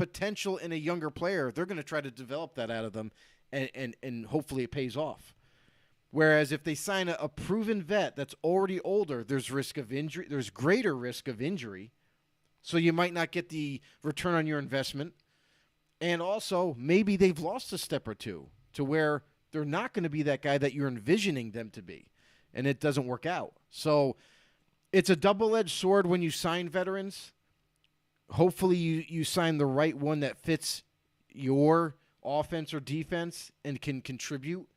potential in a younger player, they're going to try to develop that out of them, and hopefully it pays off. Whereas if they sign a proven vet that's already older, there's risk of injury. There's greater risk of injury, so you might not get the return on your investment. And also, maybe they've lost a step or two to where they're not going to be that guy that you're envisioning them to be, and it doesn't work out. So it's a double-edged sword when you sign veterans. Hopefully you sign the right one that fits your offense or defense and can contribute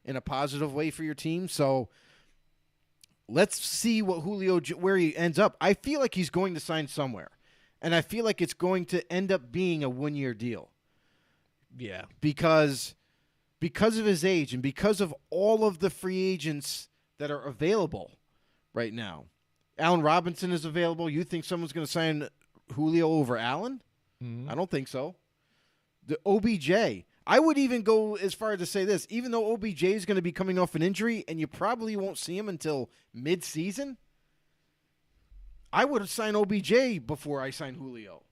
in a positive way for your team. So let's see what where he ends up. I feel like he's going to sign somewhere, and I feel like it's going to end up being a one-year deal. Yeah. Because of his age and because of all of the free agents that are available right now. Allen Robinson is available. You think someone's going to sign Julio over Allen? Mm-hmm. I don't think so. The OBJ, I would even go as far as to say this, even though OBJ is going to be coming off an injury and you probably won't see him until mid-season, I would sign OBJ before I sign Julio.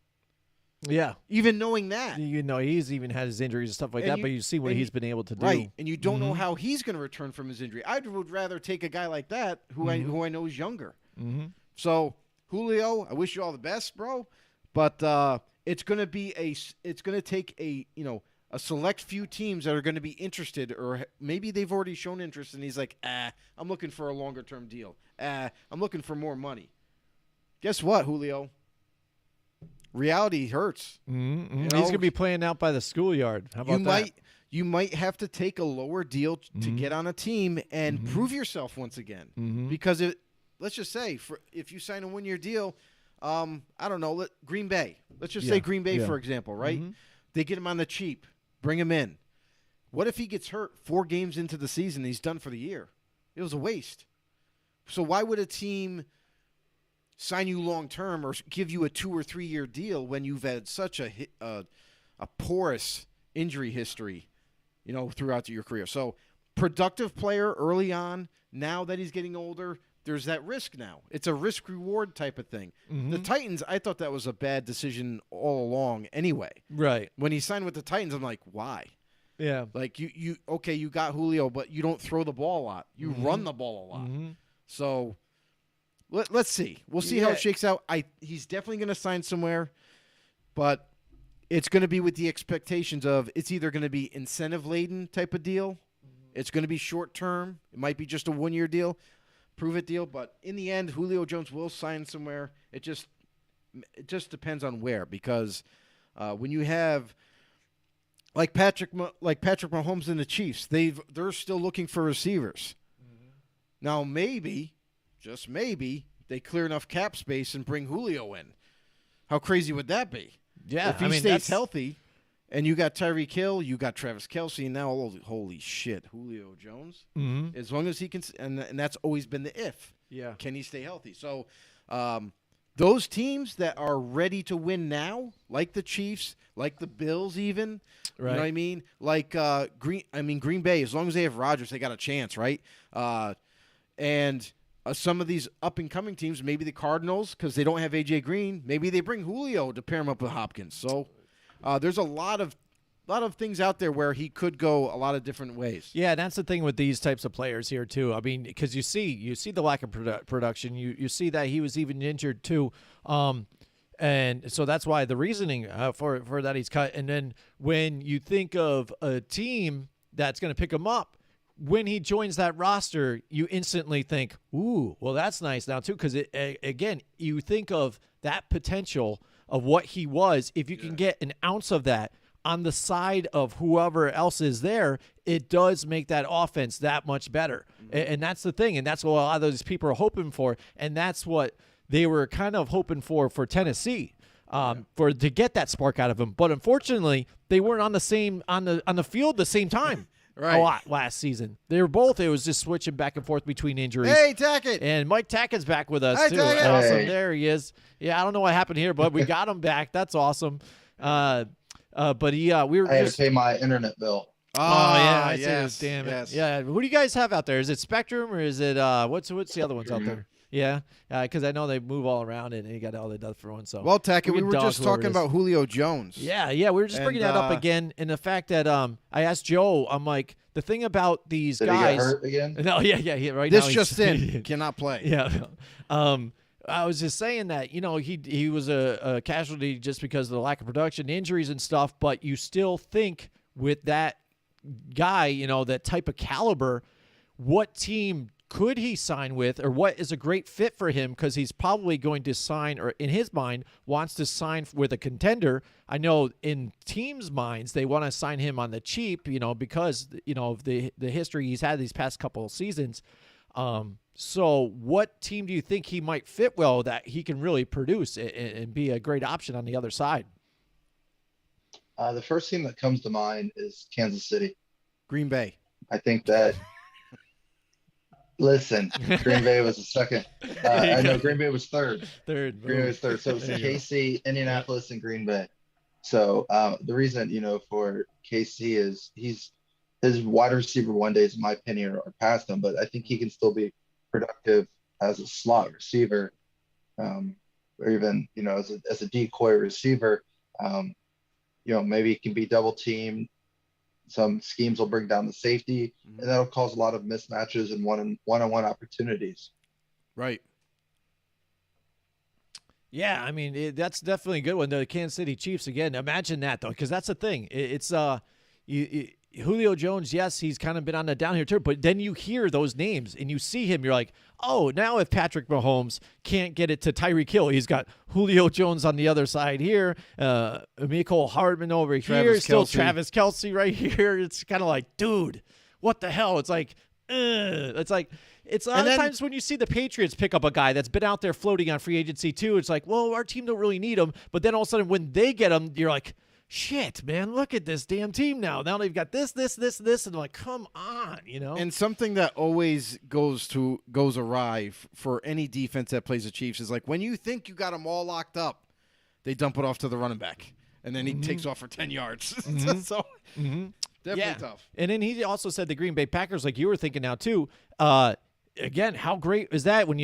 Yeah. Even knowing that. You know, he's even had his injuries and stuff like that, but you see what he's been able to do. Right, and you don't know how he's going to return from his injury. I would rather take a guy like that who I know is younger. Mm-hmm. So, Julio, I wish you all the best, bro. But it's going to take a select few teams that are going to be interested, or maybe they've already shown interest, and he's like, I'm looking for a longer-term deal. I'm looking for more money. Guess what, Julio? Reality hurts. Mm-hmm. He's going to be playing out by the schoolyard. How about that? You might have to take a lower deal to get on a team and prove yourself once again. Because let's just say, if you sign a one-year deal, I don't know, Green Bay. Let's just say Green Bay, for example, right? They get him on the cheap, bring him in. What if he gets hurt 4 games into the season and he's done for the year? It was a waste. So why would a team sign you long-term or give you a 2 or 3 year deal when you've had such a porous injury history, throughout your career? So productive player early on. Now that he's getting older, there's that risk now. It's a risk-reward type of thing. The Titans, I thought that was a bad decision all along anyway. Right. When he signed with the Titans, I'm like, why? Yeah. Like, you got Julio, but you don't throw the ball a lot. You run the ball a lot. So let's see. We'll see how it shakes out. He's definitely going to sign somewhere, but it's going to be with the expectations of it's either going to be incentive-laden type of deal. It's going to be short-term. It might be just a one-year deal, prove-it deal. But in the end, Julio Jones will sign somewhere. It just depends on where, because when you have like Patrick Mahomes and the Chiefs, they're still looking for receivers. Now maybe, just maybe, they clear enough cap space and bring Julio in. How crazy would that be? Yeah, if he stays healthy, and you got Tyreek Hill, you got Travis Kelce, and now holy shit, Julio Jones. As long as he can, and that's always been the if. Yeah, can he stay healthy? So, those teams that are ready to win now, like the Chiefs, like the Bills, even, you know what I mean? Like Green Bay, as long as they have Rodgers, they got a chance, right? And some of these up-and-coming teams, maybe the Cardinals, because they don't have A.J. Green, maybe they bring Julio to pair him up with Hopkins. So there's a lot of things out there where he could go a lot of different ways. Yeah, that's the thing with these types of players here too. I mean, because you see the lack of production. You see that he was even injured too, and so that's why the reasoning for that he's cut. And then when you think of a team that's going to pick him up, when he joins that roster, you instantly think, ooh, well, that's nice now too, because again, you think of that potential of what he was. If you can get an ounce of that on the side of whoever else is there, it does make that offense that much better. And that's the thing, and that's what a lot of those people are hoping for, and that's what they were kind of hoping for Tennessee, to get that spark out of him. But unfortunately, they weren't on the field the same time. Right. A lot last season. They were both. It was just switching back and forth between injuries. Hey, Tackett. And Mike Tackett's back with us, Hey, too. Tackett. Awesome. Hey. There he is. Yeah, I don't know what happened here, but we got him back. That's awesome. But we were I had just. to pay my internet bill. Oh, yeah. I see yes. it. Damn it. Yes. Yeah. What do you guys have out there? Is it Spectrum or is it what's the other ones out there? Yeah, because I know they move all around and he got all the done for one. So Well, Tackett, we were just talking about about Julio Jones. Yeah, we were just bringing that up again, and the fact that I asked Joe, I'm like, the thing about these guys. Did he get hurt again? No, yeah. Right this now, just in, cannot play. Yeah. I was just saying that, he was a casualty just because of the lack of production, injuries and stuff, but you still think with that guy, that type of caliber, what team could he sign with, or what is a great fit for him? Because he's probably going to sign, or in his mind, wants to sign with a contender. I know in teams' minds, they want to sign him on the cheap, because, of the history he's had these past couple of seasons. So what team do you think he might fit well that he can really produce and be a great option on the other side? The first team that comes to mind is Kansas City. Green Bay. I think that Listen, Green Bay was the second. I know Green Bay was third. Green Bay was third. So it was KC, Indianapolis, and Green Bay. So the reason, for KC is his wide receiver one days, in my opinion, are past him, but I think he can still be productive as a slot receiver, or even, as a decoy receiver. Maybe he can be double teamed. Some schemes will bring down the safety, and that'll cause a lot of mismatches and one-on-one opportunities. Right. Yeah, I mean, that's definitely a good one. The Kansas City Chiefs, again, imagine that, though, because that's the thing. It's Julio Jones, yes, he's kind of been on the down here, too, but then you hear those names, and you see him, you're like, oh, now if Patrick Mahomes can't get it to Tyreek Hill, he's got Julio Jones on the other side here, Mecole Hardman over here, still Travis Kelce right here. It's kind of like, dude, what the hell? It's like, it's a lot of times when you see the Patriots pick up a guy that's been out there floating on free agency too, it's like, well, our team don't really need him. But then all of a sudden when they get him, you're like, shit, man, look at this damn team now. Now they've got this, and like, come on, And something that always goes awry for any defense that plays the Chiefs is like when you think you got them all locked up, they dump it off to the running back, and then he takes off for 10 yards. So definitely tough. And then he also said the Green Bay Packers, like you were thinking now too. Again, how great is that when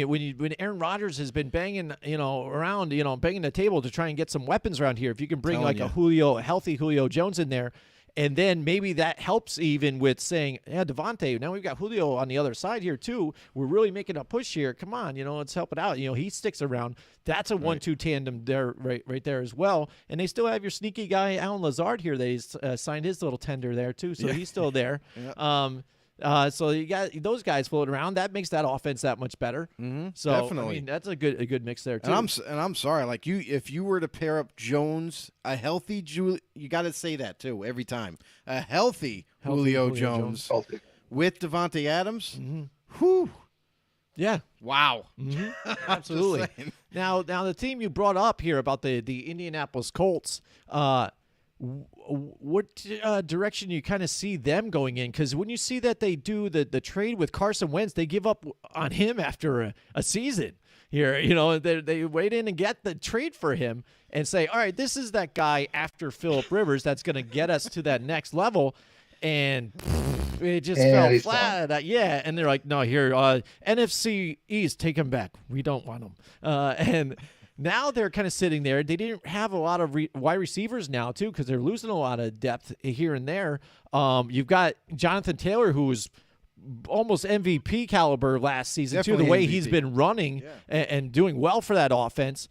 Aaron Rodgers has been banging, around, banging the table to try and get some weapons around here. If you can bring a healthy Julio Jones in there, and then maybe that helps even with saying, yeah, Devontae, now we've got Julio on the other side here too. We're really making a push here. Come on, let's help it out. He sticks around. That's a 1-2 tandem there, right there as well. And they still have your sneaky guy, Alan Lazard here. They signed his little tender there too, so he's still there. So you got those guys floating around. That makes that offense that much better. So definitely. I mean, that's a good mix there too. And I'm sorry, like if you were to pair up Jones, a healthy you got to say that too every time. A healthy Julio Jones with Devontae Adams. Whew. Yeah. Wow. Absolutely. Now the team you brought up here about the Indianapolis Colts. What direction you kind of see them going in? Because when you see that they do the trade with Carson Wentz, they give up on him after a season here. They wait in and get the trade for him and say, all right, this is that guy after Phillip Rivers that's going to get us to that next level. And it just fell flat. And they're like, no, here, NFC East, take him back. We don't want him. And now they're kind of sitting there. They didn't have a lot of wide receivers now, too, because they're losing a lot of depth here and there. You've got Jonathan Taylor, who was almost MVP caliber last season, too, the way MVP. He's been running and doing well for that offense.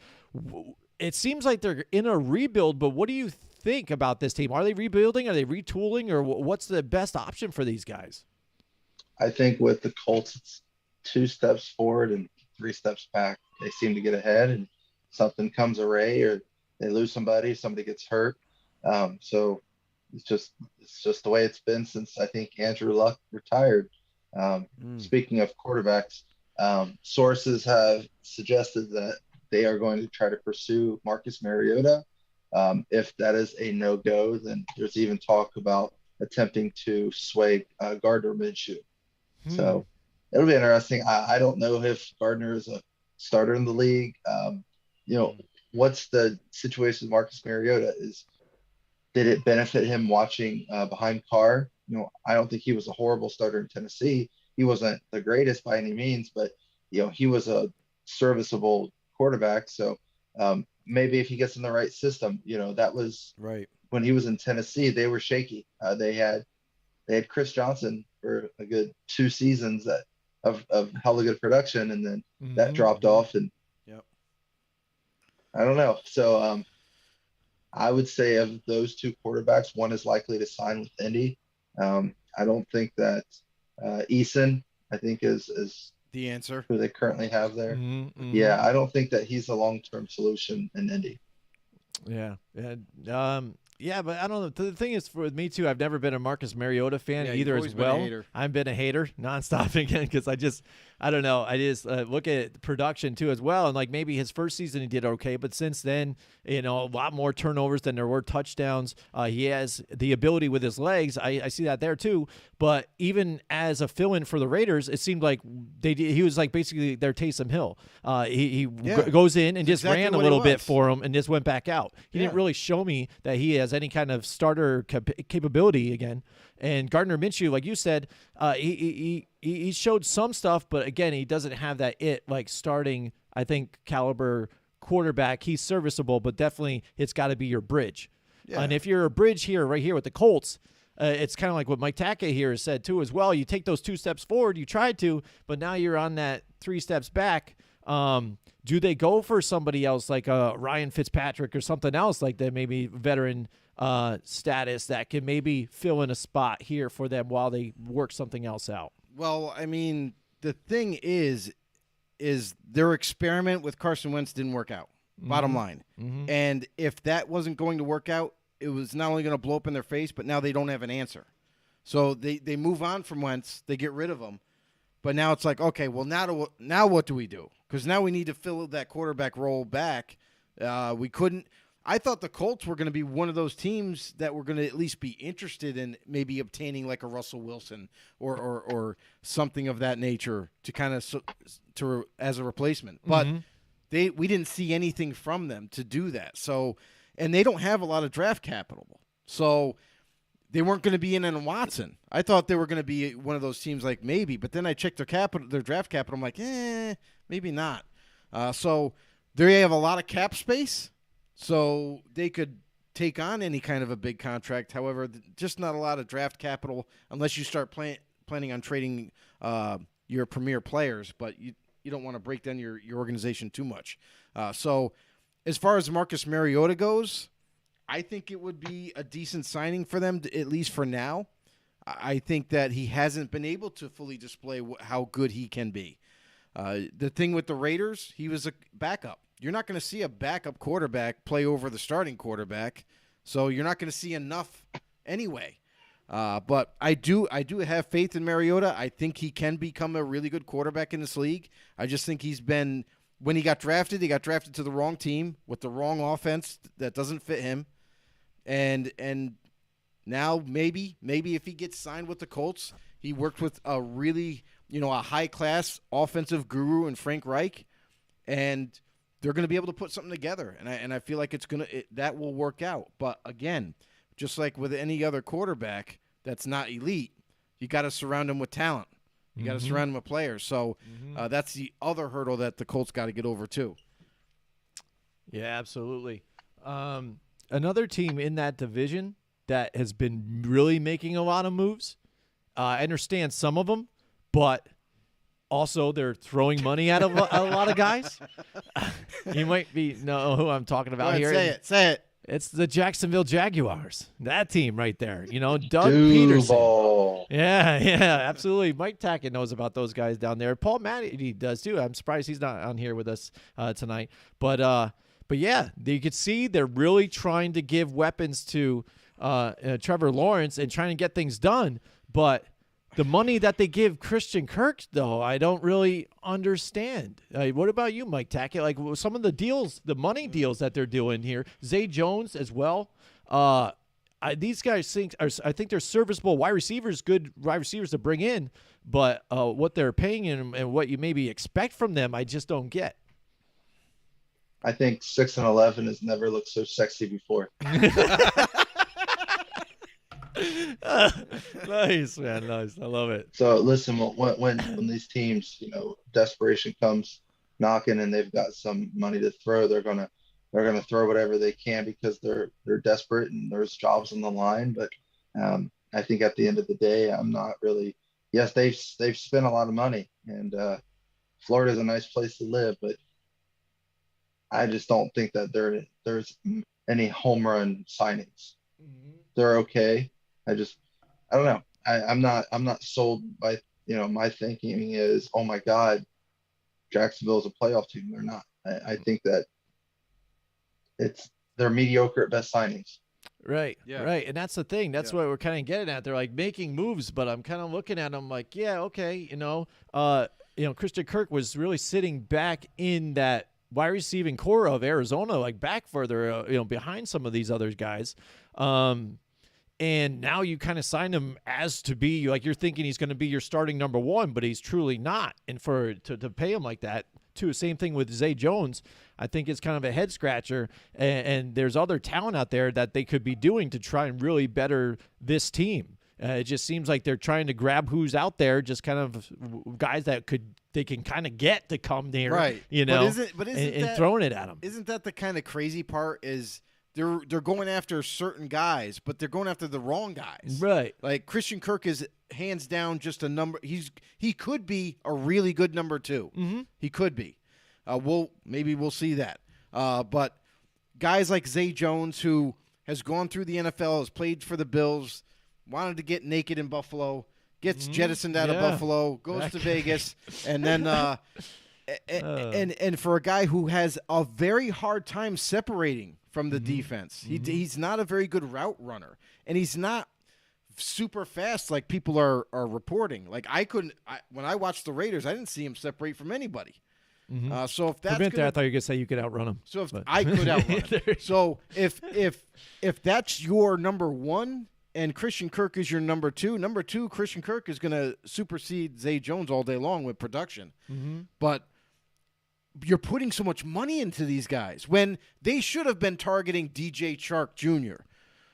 It seems like they're in a rebuild, but what do you think about this team? Are they rebuilding? Are they retooling? Or what's the best option for these guys? I think with the Colts, it's 2 steps forward and 3 steps back. They seem to get ahead, and something comes array, or they lose somebody gets hurt. So it's just the way it's been since I think Andrew Luck retired. Speaking of quarterbacks, sources have suggested that they are going to try to pursue Marcus Mariota. If that is a no-go, then there's even talk about attempting to sway Gardner Minshew. So it'll be interesting. I don't know if Gardner is a starter in the league. What's the situation with Marcus Mariota? Did it benefit him watching behind Carr? I don't think he was a horrible starter in Tennessee. He wasn't the greatest by any means, but he was a serviceable quarterback. So maybe if he gets in the right system, that was right. When he was in Tennessee, they were shaky. They had Chris Johnson for a good 2 seasons of hella good production, and then that dropped off. And yep. I don't know. So I would say of those 2 quarterbacks, one is likely to sign with Indy. I don't think that Eason, I think, is the answer who they currently have there. Yeah, I don't think that he's a long-term solution in Indy. Yeah. Yeah, but I don't know. The thing is, for me too, I've never been a Marcus Mariota fan either as well. I've been a hater nonstop again because I don't know. I just look at production too as well, and like maybe his first season he did okay, but since then, a lot more turnovers than there were touchdowns. He has the ability with his legs. I see that there too. But even as a fill-in for the Raiders, it seemed like he was like basically their Taysom Hill. He goes in and just ran a little bit for him and just went back out. He didn't really show me that he has any kind of starter capability again. And Gardner Minshew, like you said, he showed some stuff, but again, he doesn't have that like starting, I think, caliber quarterback. He's serviceable, but definitely it's got to be your bridge. Yeah. And if you're a bridge right here with the Colts, it's kind of like what Mike Tackett here has said too as well. You take those 2 steps forward, you tried to, but now you're on that 3 steps back. Do they go for somebody else like Ryan Fitzpatrick or something else like that, maybe veteran status that can maybe fill in a spot here for them while they work something else out? Well, I mean, the thing is their experiment with Carson Wentz didn't work out, bottom line. And if that wasn't going to work out, it was not only going to blow up in their face, but now they don't have an answer. So they move on from Wentz, they get rid of him. But now it's like, okay, well, now what do we do? Because now we need to fill that quarterback role back. We couldn't. I thought the Colts were going to be one of those teams that were going to at least be interested in maybe obtaining like a Russell Wilson or something of that nature to kind of as a replacement. But we didn't see anything from them to do that. So, and they don't have a lot of draft capital. So they weren't going to be in Watson. I thought they were going to be one of those teams like maybe, but then I checked their draft capital. I'm like, maybe not. So they have a lot of cap space, so they could take on any kind of a big contract. However, just not a lot of draft capital unless you start planning on trading your premier players, but you don't want to break down your organization too much. So as far as Marcus Mariota goes, I think it would be a decent signing for them, at least for now. I think that he hasn't been able to fully display how good he can be. The thing with the Raiders, he was a backup. You're not going to see a backup quarterback play over the starting quarterback, so you're not going to see enough anyway. But I do have faith in Mariota. I think he can become a really good quarterback in this league. I just think when he got drafted to the wrong team with the wrong offense that doesn't fit him. And now maybe if he gets signed with the Colts, he worked with a really, a high-class offensive guru in Frank Reich, and they're going to be able to put something together. And I feel like that will work out. But again, just like with any other quarterback that's not elite, you got to surround him with talent. You got to surround him with players. So that's the other hurdle that the Colts got to get over too. Yeah, absolutely. Another team in that division that has been really making a lot of moves. I understand some of them, but also they're throwing money at a lot of guys. You might know who I'm talking about here. Say it. It's the Jacksonville Jaguars. That team right there. Doug Peterson. Yeah, absolutely. Mike Tackett knows about those guys down there. Paul Matty does too. I'm surprised he's not on here with us tonight. But yeah, you could see they're really trying to give weapons to Trevor Lawrence and trying to get things done. But the money that they give Christian Kirk, though, I don't really understand. What about you, Mike Tackett? Like some of the deals, the money deals that they're doing here. Zay Jones as well. These guys I think they're serviceable wide receivers, good wide receivers to bring in. But what they're paying and what you maybe expect from them, I just don't get. I think 6-11 has never looked so sexy before. Nice, man. Nice. I love it. So listen, when these teams, desperation comes, knocking and they've got some money to throw, they're gonna throw whatever they can because they're desperate and there's jobs on the line. But I think at the end of the day, I'm not really. Yes, they've spent a lot of money, and Florida's a nice place to live, but I just don't think that there's any home run signings. They're okay. I don't know. I'm not sold by, my thinking is, oh my God, Jacksonville's a playoff team. They're not. I think that they're mediocre at best signings. Right. Yeah. Right. And that's the thing. That's what we're kind of getting at. They're like making moves, but I'm kind of looking at them like, yeah, okay. Christian Kirk was really sitting back in that wide receiving core of Arizona, like back further, behind some of these other guys. And now you kind of signed him as to be like, you're thinking he's going to be your starting number one, but he's truly not. And to pay him like that too, same thing with Zay Jones, I think it's kind of a head scratcher. And there's other talent out there that they could be doing to try and really better this team. It just seems like they're trying to grab who's out there, just kind of guys that they can kind of get to come there, right? But isn't throwing it at them. Isn't that the kind of crazy part? Is they're going after certain guys, but they're going after the wrong guys, right? Like Christian Kirk is hands down just a number. He could be a really good number two. Mm-hmm. He could be. We'll see that. But guys like Zay Jones, who has gone through the NFL, has played for the Bills. Wanted to get naked in Buffalo, gets jettisoned out of Buffalo, goes to Vegas, and then and for a guy who has a very hard time separating from the defense, he's not a very good route runner, and he's not super fast like people are reporting. Like when I watched the Raiders, I didn't see him separate from anybody. So if that's I thought you were gonna say you could outrun him. So if I could outrun him. So if that's your number one. And Christian Kirk is your number two. Number two, Christian Kirk is going to supersede Zay Jones all day long with production. But you're putting so much money into these guys when they should have been targeting DJ Chark Jr.,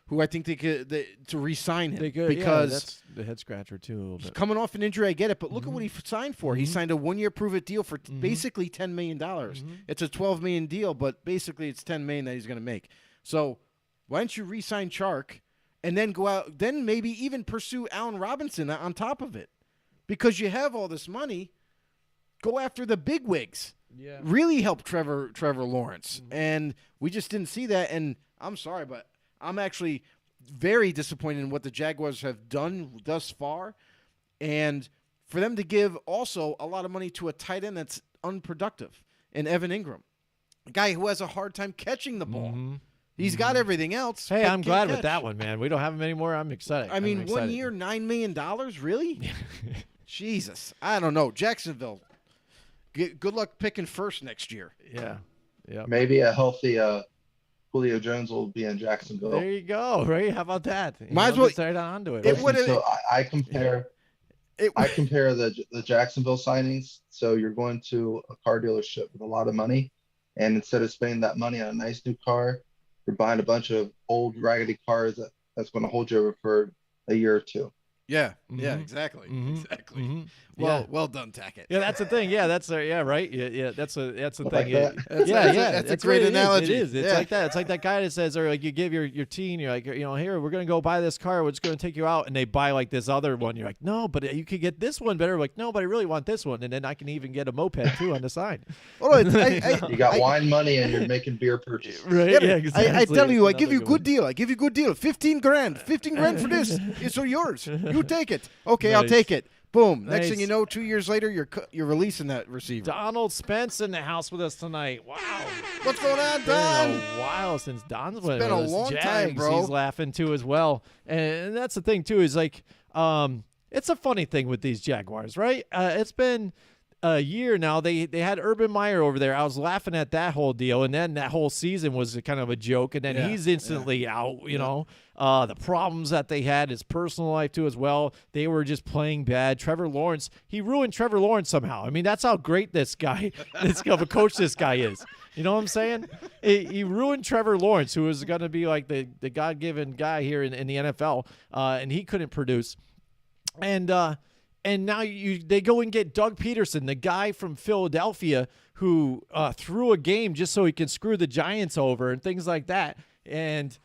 who I think they could to re-sign him. Because that's the head scratcher too. A little bit. Coming off an injury, I get it, but look at what he signed for. He signed a 1-year prove-it deal for basically $10 million. It's a $12 million deal, but basically it's $10 million that he's going to make. So why don't you re-sign Chark? And then go out, then maybe even pursue Allen Robinson on top of it. Because you have all this money, go after the big wigs. Yeah. Really help Trevor Lawrence. And we just didn't see that. And I'm sorry, but I'm actually very disappointed in what the Jaguars have done thus far. And for them to give also a lot of money to a tight end that's unproductive in Evan Ingram, a guy who has a hard time catching the ball. He's got everything else. Hey, I'm glad with that one, man. We don't have him anymore. I'm excited. I mean, 1 year, $9 million? Really? Jesus. I don't know. Jacksonville, good luck picking first next year. Yeah. Maybe a healthy Julio Jones will be in Jacksonville. There you go, right? How about that? Might as well start on to it. So I compare the Jacksonville signings. So you're going to a car dealership with a lot of money, and instead of spending that money on a nice new car, you're buying a bunch of old raggedy cars that's going to hold you over for a year or two. Yeah, exactly. Exactly. Well done, Tackett. Yeah, that's the thing. Yeah, that's right. Yeah, that's the thing. That. That's a great analogy. It is. It's like that. It's like that guy that says, or like you give your teen, you're like, here, we're gonna go buy this car. It's gonna take you out, and they buy like this other one. You're like, no, but you could get this one better. Like, no, but I really want this one, and then I can even get a moped too on the side. You got wine money, and you're making beer purchases. Right? Yeah, exactly. I tell you, I give you a good deal. 15 grand. 15 grand for this. It's all yours. You take it. Okay, nice. I'll take it. Boom. Nice. Next thing you know, 2 years later, you're releasing that receiver. Donald Spence in the house with us tonight. Wow. What's going on, Don? It's been a while since Don's been with us. It's been a long time, bro. He's laughing too as well. And that's the thing too, is like it's a funny thing with these Jaguars, right? It's been a year now. They had Urban Meyer over there. I was laughing at that whole deal, and then that whole season was kind of a joke, and then he's instantly out, you know. The problems that they had, his personal life too as well. They were just playing bad. Trevor Lawrence, he ruined Trevor Lawrence somehow. I mean, that's how great this guy, of a coach this guy is. You know what I'm saying? He ruined Trevor Lawrence, who was going to be like the God-given guy here in the NFL, and he couldn't produce. And And now they go and get Doug Peterson, the guy from Philadelphia who threw a game just so he can screw the Giants over and things like that. And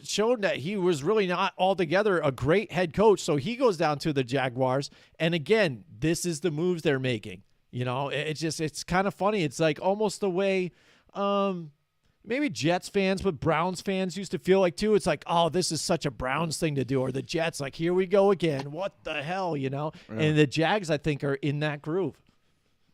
showed that he was really not altogether a great head coach. So he goes down to the Jaguars. And again, this is the moves they're making. It's kind of funny. It's like almost the way maybe Jets fans, but Browns fans used to feel like too. It's like, oh, this is such a Browns thing to do. Or the Jets, like, here we go again. What the hell, Yeah. And the Jags, I think, are in that groove.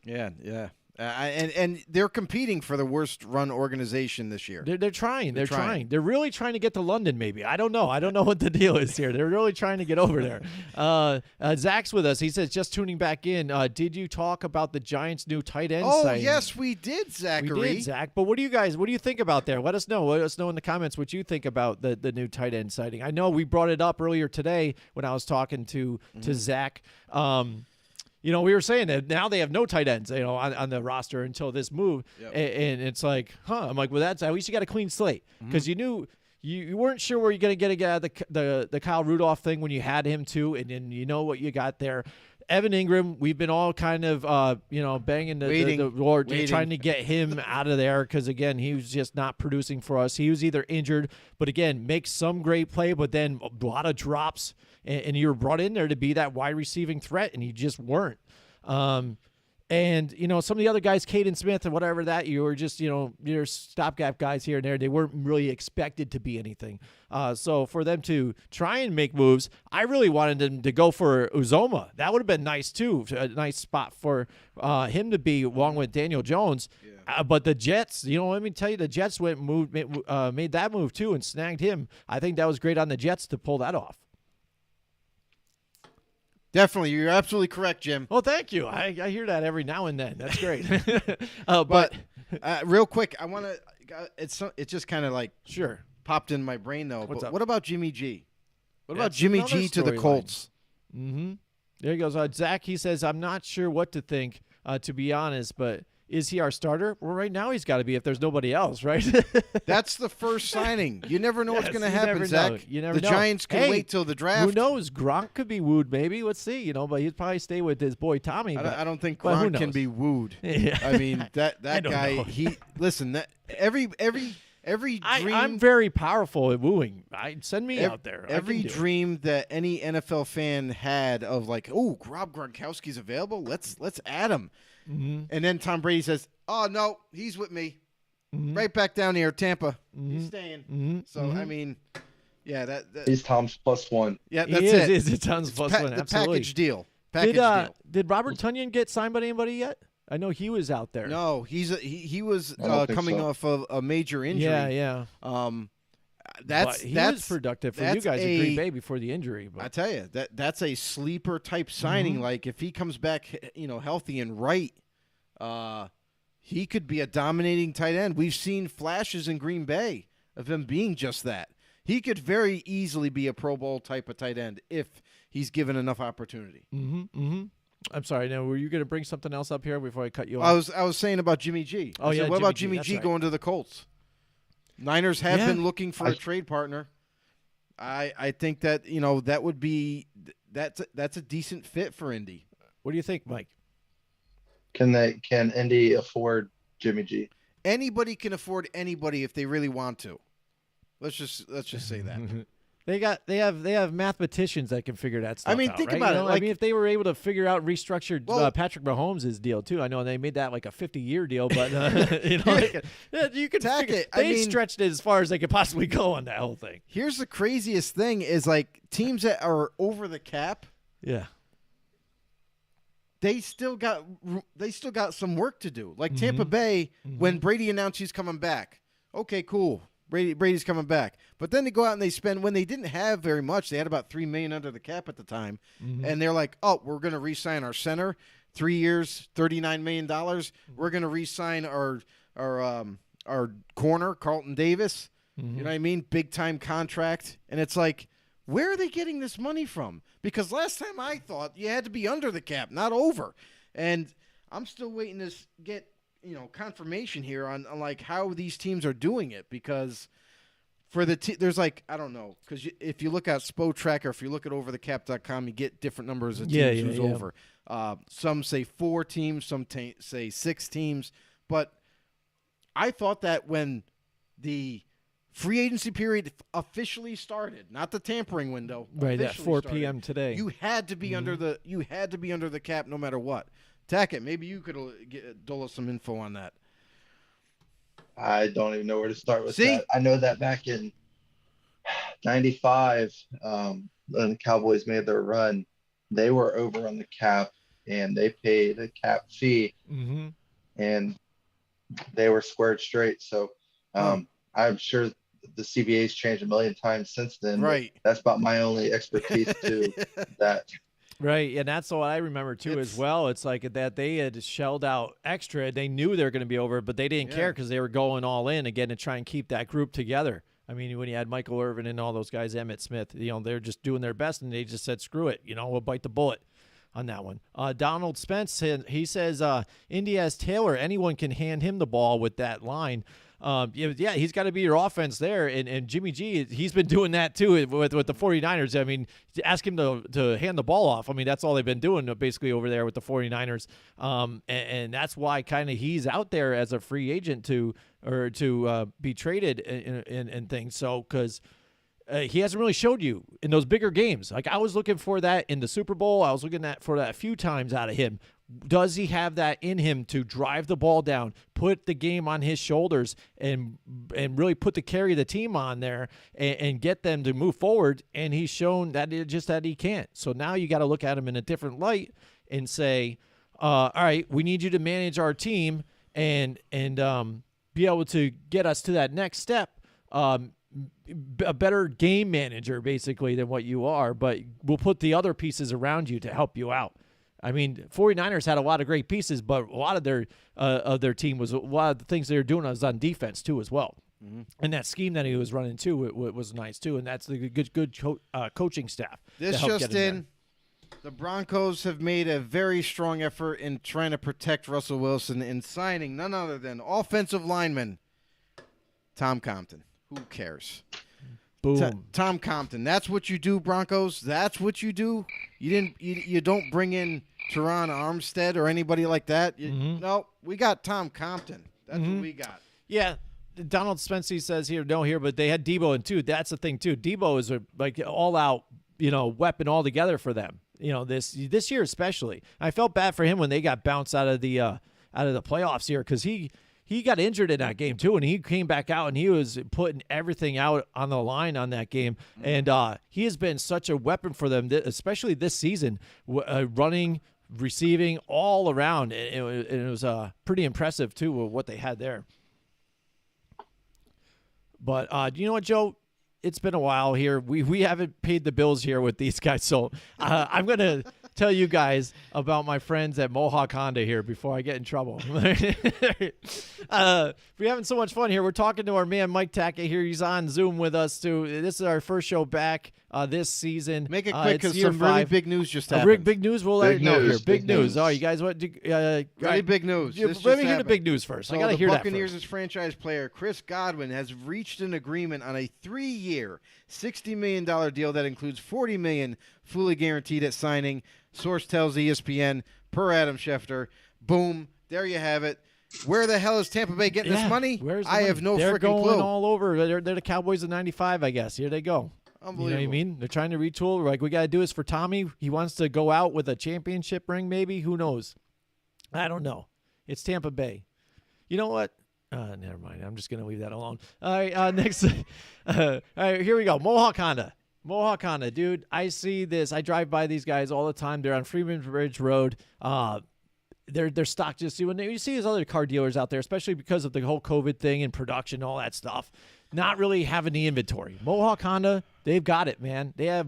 Yeah. And they're competing for the worst run organization this year. They're trying. They're trying. They're really trying to get to London, maybe. I don't know. I don't know what the deal is here. They're really trying to get over there. Zach's with us. He says, just tuning back in, did you talk about the Giants' new tight end signing? Yes, we did, Zachary. We did, Zach. But what do you think about there? Let us know. Let us know in the comments what you think about the new tight end sighting. I know we brought it up earlier today when I was talking to Zach. We were saying that now they have no tight ends, on the roster until this move. Yep. And it's like, I'm like, well, that's at least you got a clean slate because you knew you weren't sure where you're going to get out of the Kyle Rudolph thing when you had him too, and then you know what you got there. Evan Ingram, we've been all kind of, banging the Lord, trying to get him out of there because, again, he was just not producing for us. He was either injured, but, again, makes some great play, but then a lot of drops, and you were brought in there to be that wide receiving threat, and you just weren't. And, some of the other guys, Caden Smith and whatever that, you were just, your stopgap guys here and there. They weren't really expected to be anything. So for them to try and make moves, I really wanted them to go for Uzoma. That would have been nice, too. A nice spot for him to be along with Daniel Jones. Yeah. But the Jets, let me tell you, the Jets made that move, too, and snagged him. I think that was great on the Jets to pull that off. Definitely. You're absolutely correct, Jim. Well, thank you. I hear that every now and then. That's great. But real quick, I want to it just kind of like sure popped in my brain, though. What's up? What about Jimmy G? What about Jimmy G to the Colts? Mm-hmm. There he goes. Zach, he says, I'm not sure what to think, to be honest, but is he our starter? Well, right now he's got to be if there's nobody else, right? That's the first signing. You never know what's going to happen, Zach. You never know. The Giants can wait till the draft. Who knows? Gronk could be wooed, maybe. Let's see. But he'd probably stay with his boy Tommy. I don't think Gronk can be wooed. Yeah. I mean, that guy. Listen. That every dream. I'm very powerful at wooing. Send me out there. Every dream that any NFL fan had of like, oh, Rob Gronkowski's available. Let's add him. Mm-hmm. And then Tom Brady says, "Oh no, he's with me, right back down here, Tampa. He's staying." Mm-hmm. So I mean, yeah, that he's Tom's +1. Yeah, that's it. Is Tom's +1? The absolutely. Package deal. Deal. Did Robert Tonyan get signed by anybody yet? I know he was out there. No, he was coming off of a major injury. Yeah. He was productive for you guys at Green Bay before the injury. But. I tell you, that's a sleeper type signing. Mm-hmm. Like if he comes back, healthy and right, he could be a dominating tight end. We've seen flashes in Green Bay of him being just that. He could very easily be a Pro Bowl type of tight end if he's given enough opportunity. Mm-hmm. I'm sorry. Now, were you going to bring something else up here before I cut you off? I was saying about Jimmy G. What about Jimmy G going to the Colts? Niners have been looking for a trade partner. I think that that would be that's a decent fit for Indy. What do you think, Mike? Can Indy afford Jimmy G? Anybody can afford anybody if they really want to. Let's just say that. They have mathematicians that can figure that stuff out. I mean, think right? about it. If they were able to figure out restructured Patrick Mahomes' deal too. I know they made that like a 50-year deal, but you could Tackett. They stretched it as far as they could possibly go on that whole thing. Here's the craziest thing: is like teams that are over the cap. Yeah. They still got some work to do. Like Tampa Bay, when Brady announced he's coming back. Okay, cool. Brady's coming back. But then they go out and they spend, when they didn't have very much, they had about $3 million under the cap at the time, and they're like, oh, we're going to re-sign our center, 3 years, $39 million. We're going to re-sign our corner, Carlton Davis. You know what I mean? Big-time contract. And it's like, where are they getting this money from? Because last time I thought you had to be under the cap, not over. And I'm still waiting to get confirmation here on like how these teams are doing it, because for the there's like, I don't know, because if you look at Spotrac or if you look at overthecap.com, you get different numbers of teams who's over. Some say 4 teams, some say 6 teams. But I thought that when the free agency period officially started, not the tampering window, right at 4 p.m. today, you had to be under the cap no matter what. Tackett, maybe you could dole us some info on that. I don't even know where to start with that. I know that back in 95, when the Cowboys made their run, they were over on the cap, and they paid a cap fee, and they were squared straight. So I'm sure the CBA's changed a million times since then. Right. That's about my only expertise to that. Right, and that's what I remember too as well. It's like that they had shelled out extra. They knew they were going to be over, but they didn't care because they were going all in again to try and keep that group together. I mean, when you had Michael Irvin and all those guys, Emmitt Smith, they're just doing their best, and they just said, screw it, we'll bite the bullet on that one. Donald Spence, he says, Indy has Taylor. Anyone can hand him the ball with that line. He's got to be your offense there. And Jimmy G, he's been doing that too with the 49ers. I mean, ask him to hand the ball off. I mean, that's all they've been doing basically over there with the 49ers. And that's why kind of he's out there as a free agent to be traded and things. So, because he hasn't really showed you in those bigger games. Like I was looking for that in the Super Bowl. I was looking for that a few times out of him. Does he have that in him to drive the ball down, put the game on his shoulders, and really put the carry the team on there and get them to move forward? And he's shown that he can't. So now you got to look at him in a different light and say, all right, we need you to manage our team and be able to get us to that next step. A better game manager basically than what you are, but we'll put the other pieces around you to help you out. I mean, 49ers had a lot of great pieces, but a lot of their team was a lot of the things they were doing was on defense too as well. Mm-hmm. And that scheme that he was running too it was nice too, and that's the good coaching staff. This just in, the Broncos have made a very strong effort in trying to protect Russell Wilson in signing none other than offensive lineman Tom Compton. Who cares? Boom. Tom Compton. That's what you do, Broncos. That's what you do. You don't bring in Teron Armstead or anybody like that. No, we got Tom Compton. That's what we got. Yeah. Donald Spencer says here, but they had Debo in too. That's the thing too. Debo is a all out, weapon altogether for them. This year especially. I felt bad for him when they got bounced out of the playoffs here because he got injured in that game too, and he came back out and he was putting everything out on the line on that game. And he has been such a weapon for them, especially this season, running, receiving all around. It was pretty impressive too what they had there. But you know what, Joe? It's been a while here. We haven't paid the bills here with these guys, so I'm going to tell you guys about my friends at Mohawk Honda here before I get in trouble. We're having so much fun here. We're talking to our man Mike Tackett here. He's on Zoom with us too. This is our first show back this season. Make it quick because some really big news just happened. Big news. We'll let you know here. Big news. Oh, you guys want really big news. Let me hear the big news first. I got to hear that first. Buccaneers' franchise player Chris Godwin has reached an agreement on a 3-year, $60 million deal that includes $40 million fully guaranteed at signing. Source tells ESPN per Adam Schefter. Boom. There you have it. Where the hell is Tampa Bay getting this money? I have no freaking clue. They're going all over. They're the Cowboys of '95, I guess. Here they go. Unbelievable. You know what I mean? They're trying to retool. Like, we got to do this for Tommy. He wants to go out with a championship ring, maybe. Who knows? I don't know. It's Tampa Bay. You know what? Never mind. I'm just going to leave that alone. All right, next. All right, here we go. Mohawk Honda, dude. I see this. I drive by these guys all the time. They're on Freeman Bridge Road. They're stocked just when you see these other car dealers out there, especially because of the whole COVID thing and production, all that stuff, not really having the inventory. Mohawk Honda, they've got it, man. They have,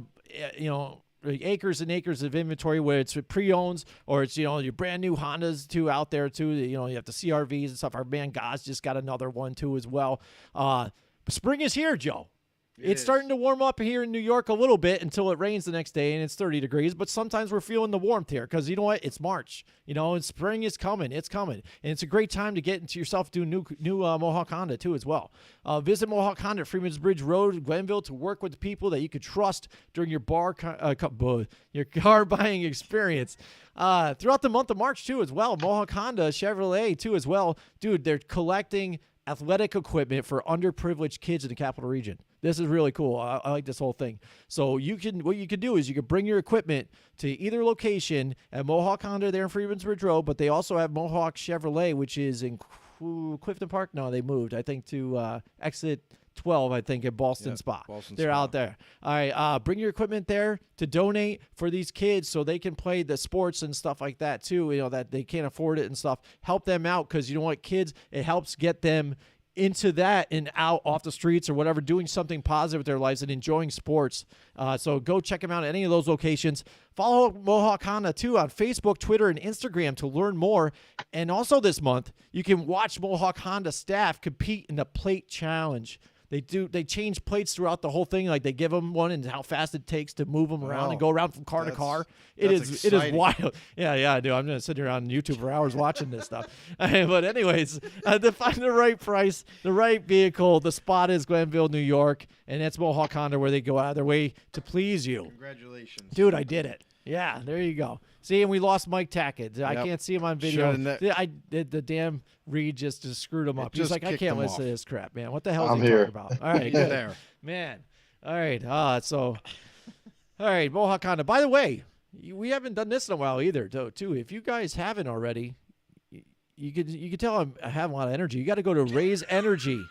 acres and acres of inventory, where it's pre-owns or it's, your brand new Hondas too out there too. You have the CRVs and stuff. Our man Goz just got another one too as well. Spring is here, Joe. It's starting to warm up here in New York a little bit until it rains the next day and it's 30 degrees. But sometimes we're feeling the warmth here because you know what? It's March. And spring is coming. It's coming. And it's a great time to get into yourself to new Mohawk Honda, too, as well. Visit Mohawk Honda at Freeman's Bridge Road, Glenville, to work with the people that you could trust during your your car buying experience. Throughout the month of March, too, as well. Mohawk Honda, Chevrolet, too, as well. Dude, they're collecting athletic equipment for underprivileged kids in the capital region. This is really cool. I like this whole thing. So what you can do is you can bring your equipment to either location at Mohawk Honda there in Freeman's Bridge Road, but they also have Mohawk Chevrolet, which is in Clifton Park. No, they moved, I think, to exit 12, I think, at Boston Spa. They're out there. All right, bring your equipment there to donate for these kids so they can play the sports and stuff like that, too, that they can't afford it and stuff. Help them out because you know what, kids, it helps get them into that and out off the streets or whatever, doing something positive with their lives and enjoying sports. So go check them out at any of those locations. Follow Mohawk Honda, too, on Facebook, Twitter, and Instagram to learn more. And also this month, you can watch Mohawk Honda staff compete in the plate challenge. They change plates throughout the whole thing. Like they give them one and how fast it takes to move them around and go around from car to car. It is wild. Yeah, I do. I'm going to sit here on YouTube for hours watching this stuff. But anyways, to find the right price, the right vehicle, the spot is Glenville, New York, and that's Mohawk Honda where they go out of their way to please you. Congratulations. Dude, I did it. Yeah, there you go. See, and we lost Mike Tackett. I can't see him on video. I did the damn Reed just screwed him up. He's like, I can't listen to this crap, man. What the hell is he talking about? All right, good. There. Man. All right. All right, Mohawk Honda. By the way, we haven't done this in a while either, too. If you guys haven't already, you could tell I have a lot of energy. You got to go to Raise Energy.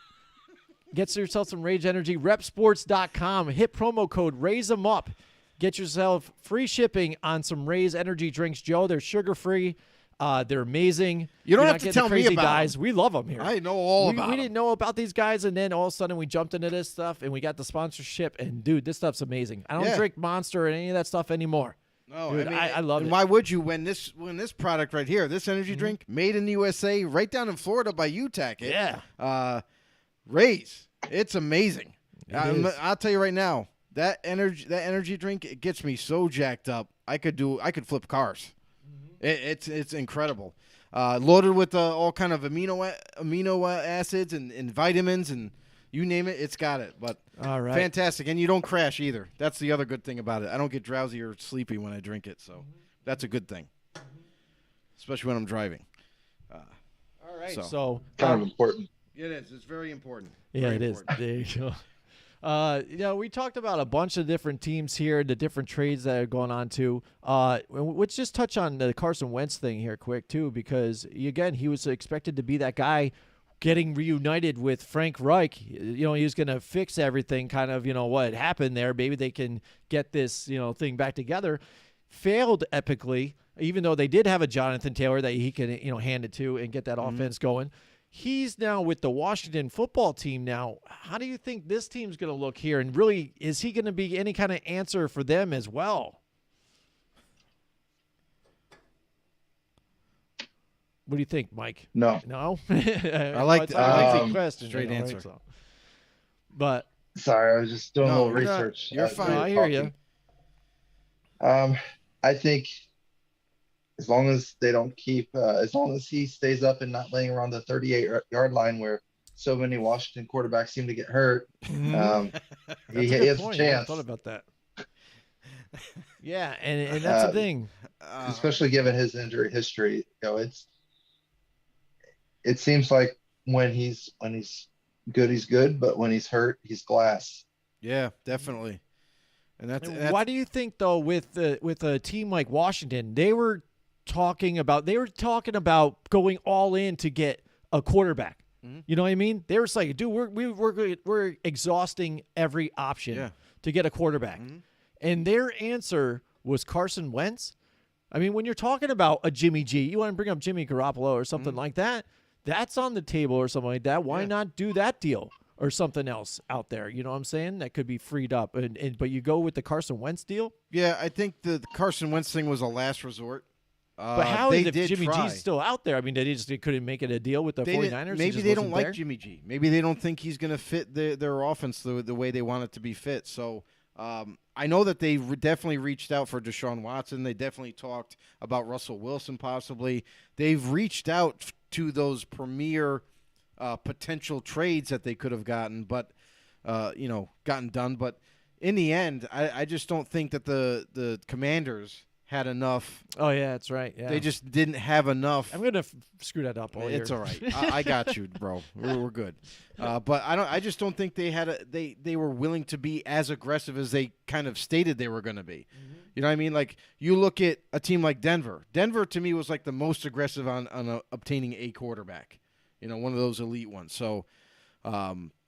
Get yourself some Raise Energy. Repsports.com. Hit promo code Raise 'em up. Get yourself free shipping on some Raise Energy drinks, Joe. They're sugar-free. They're amazing. You don't have to tell me about guys. them. We love them here. I know all about them. We didn't know about these guys, and then all of a sudden we jumped into this stuff, and we got the sponsorship. And, dude, this stuff's amazing. I don't drink Monster or any of that stuff anymore. No, dude, I love it. Why would you when this product right here, this energy drink, made in the USA, right down in Florida by you, Tackett. Yeah. Raise. It's amazing. I'll tell you right now. That energy drink, it gets me so jacked up. I could flip cars. It's incredible. Loaded with all kind of amino acids and vitamins and you name it, it's got it. But all right, fantastic, and you don't crash either. That's the other good thing about it. I don't get drowsy or sleepy when I drink it, so that's a good thing, especially when I'm driving. All right, so kind of important. It is. It's very important. Yeah, very it important. is. There you go. We talked about a bunch of different teams here, the different trades that are going on too. Let's just touch on the Carson Wentz thing here quick too, because again, he was expected to be that guy getting reunited with Frank Reich. He was going to fix everything, kind of, what happened there. Maybe they can get this, thing back together. Failed epically, even though they did have a Jonathan Taylor that he can, hand it to and get that offense going. He's now with the Washington football team now. How do you think this team's going to look here? And really, is he going to be any kind of answer for them as well? What do you think, Mike? No. I like the question. Straight answer. Right? So. But sorry, I was just doing a little research. You're fine. I hear you. I think as long as they don't keep, as long as he stays up and not laying around the 38-yard line where so many Washington quarterbacks seem to get hurt, he has a chance. I thought about that. Yeah, and that's the thing. Especially given his injury history, it seems like when he's good, he's good, but when he's hurt, he's glass. Yeah, definitely. And that's why do you think though with a team like Washington, they were talking about going all in to get a quarterback. Mm-hmm. You know what I mean? They were like, dude, we're exhausting every option to get a quarterback. Mm-hmm. And their answer was Carson Wentz. I mean, when you're talking about a Jimmy G, you want to bring up Jimmy Garoppolo or something like that, that's on the table or something like that. Why not do that deal or something else out there? You know what I'm saying? That could be freed up. But you go with the Carson Wentz deal? Yeah, I think the Carson Wentz thing was a last resort. But how they is if did Jimmy try. G's still out there? I mean, they couldn't make it a deal with the 49ers? Maybe He just they don't wasn't like there? Jimmy G. Maybe they don't think he's going to fit their offense the way they want it to be fit. So I know that they definitely reached out for Deshaun Watson. They definitely talked about Russell Wilson possibly. They've reached out to those premier potential trades that they could have gotten, but gotten done. But in the end, I just don't think that the Commanders had enough. Oh, yeah, that's right. Yeah. They just didn't have enough. I'm going to screw that up all year. It's all right. I got you, bro. We're good. But I just don't think they had they were willing to be as aggressive as they kind of stated they were going to be. Mm-hmm. You know what I mean? Like, you look at a team like Denver. Denver, to me, was like the most aggressive on obtaining a quarterback. One of those elite ones. So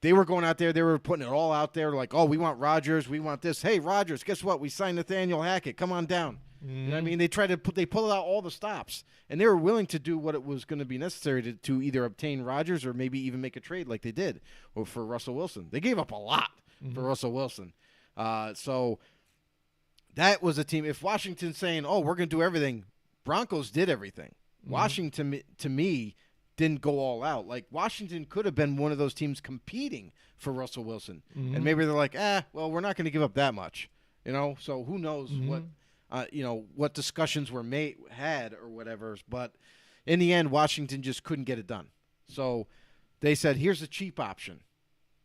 they were going out there. They were putting it all out there. Like, oh, we want Rodgers. We want this. Hey, Rodgers, guess what? We signed Nathaniel Hackett. Come on down. You know what I mean? They pulled out all the stops, and they were willing to do what it was going to be necessary to either obtain Rodgers or maybe even make a trade like they did for Russell Wilson. They gave up a lot for Russell Wilson. So that was a team. If Washington's saying, oh, we're going to do everything, Broncos did everything. Washington, to me, didn't go all out. Like, Washington could have been one of those teams competing for Russell Wilson. And maybe they're like, well, we're not going to give up that much. So who knows what discussions were had or whatever. But in the end, Washington just couldn't get it done. So they said, here's a cheap option.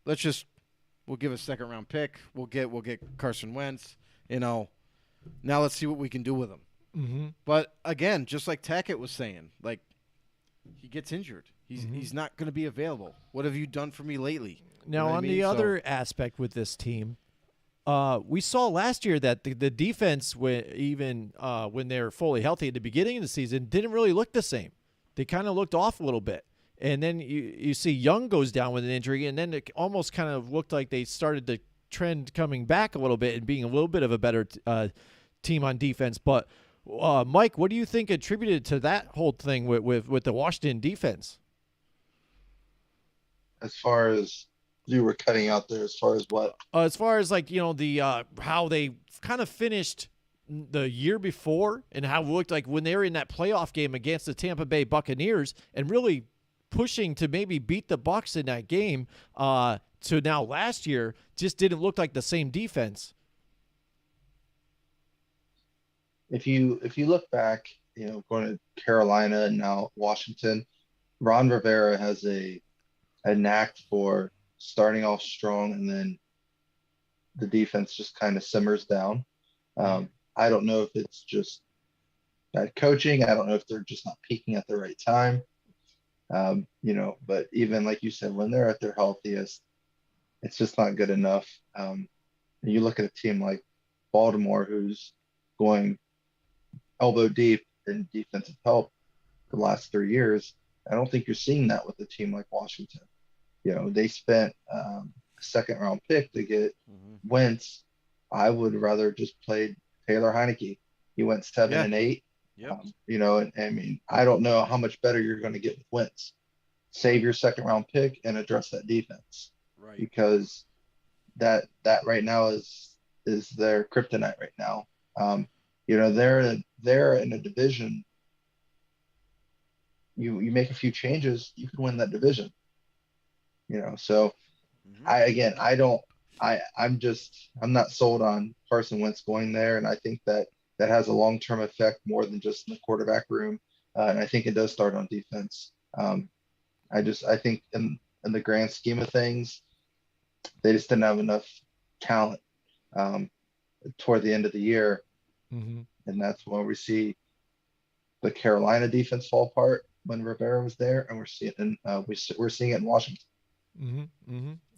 We'll give a second round pick. We'll get Carson Wentz. Now let's see what we can do with him. Mm-hmm. But again, just like Tackett was saying, like, he gets injured. He's not going to be available. What have you done for me lately? Now, on the other aspect with this team, we saw last year that the defense, when they're fully healthy at the beginning of the season, didn't really look the same. They kind of looked off a little bit. And then you see Young goes down with an injury, and then it almost kind of looked like they started the trend coming back a little bit and being a little bit of a better team on defense. But, Mike, what do you think attributed to that whole thing with the Washington defense? As far as you were cutting out there, as far as what? As far as, like, the how they kind of finished the year before and how it looked like when they were in that playoff game against the Tampa Bay Buccaneers and really pushing to maybe beat the Bucs in that game, to now last year just didn't look like the same defense. If you look back, going to Carolina and now Washington, Ron Rivera has a knack for starting off strong and then the defense just kind of simmers down. I don't know if it's just bad coaching. I don't know if they're just not peaking at the right time. But even like you said, when they're at their healthiest, it's just not good enough. You look at a team like Baltimore, who's going elbow deep in defensive help the last 3 years. I don't think you're seeing that with a team like Washington. They spent a second round pick to get Wentz. I would rather just play Taylor Heineke. He went 7-8. Yep. And I mean, I don't know how much better you're going to get with Wentz. Save your second round pick and address that defense. Right. Because that right now is their kryptonite right now. They're in a division. You make a few changes, you can win that division. So I'm not sold on Carson Wentz going there, and I think that has a long-term effect more than just in the quarterback room, and I think it does start on defense. I think in the grand scheme of things, they just didn't have enough talent toward the end of the year, and that's when we see the Carolina defense fall apart when Rivera was there, and we're seeing it in Washington.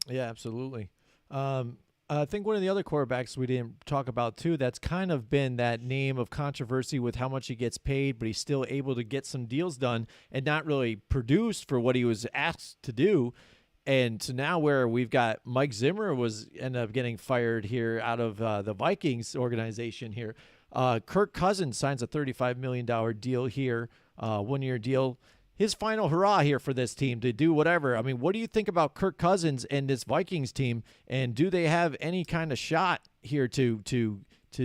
Yeah, absolutely. I think one of the other quarterbacks we didn't talk about too, that's kind of been that name of controversy with how much he gets paid, but he's still able to get some deals done and not really produce for what he was asked to do. And so now where we've got Mike Zimmer ended up getting fired here out of the Vikings organization here. Kirk Cousins signs a $35 million deal here, 1-year deal. His final hurrah here for this team to do whatever. I mean, what do you think about Kirk Cousins and this Vikings team? And do they have any kind of shot here to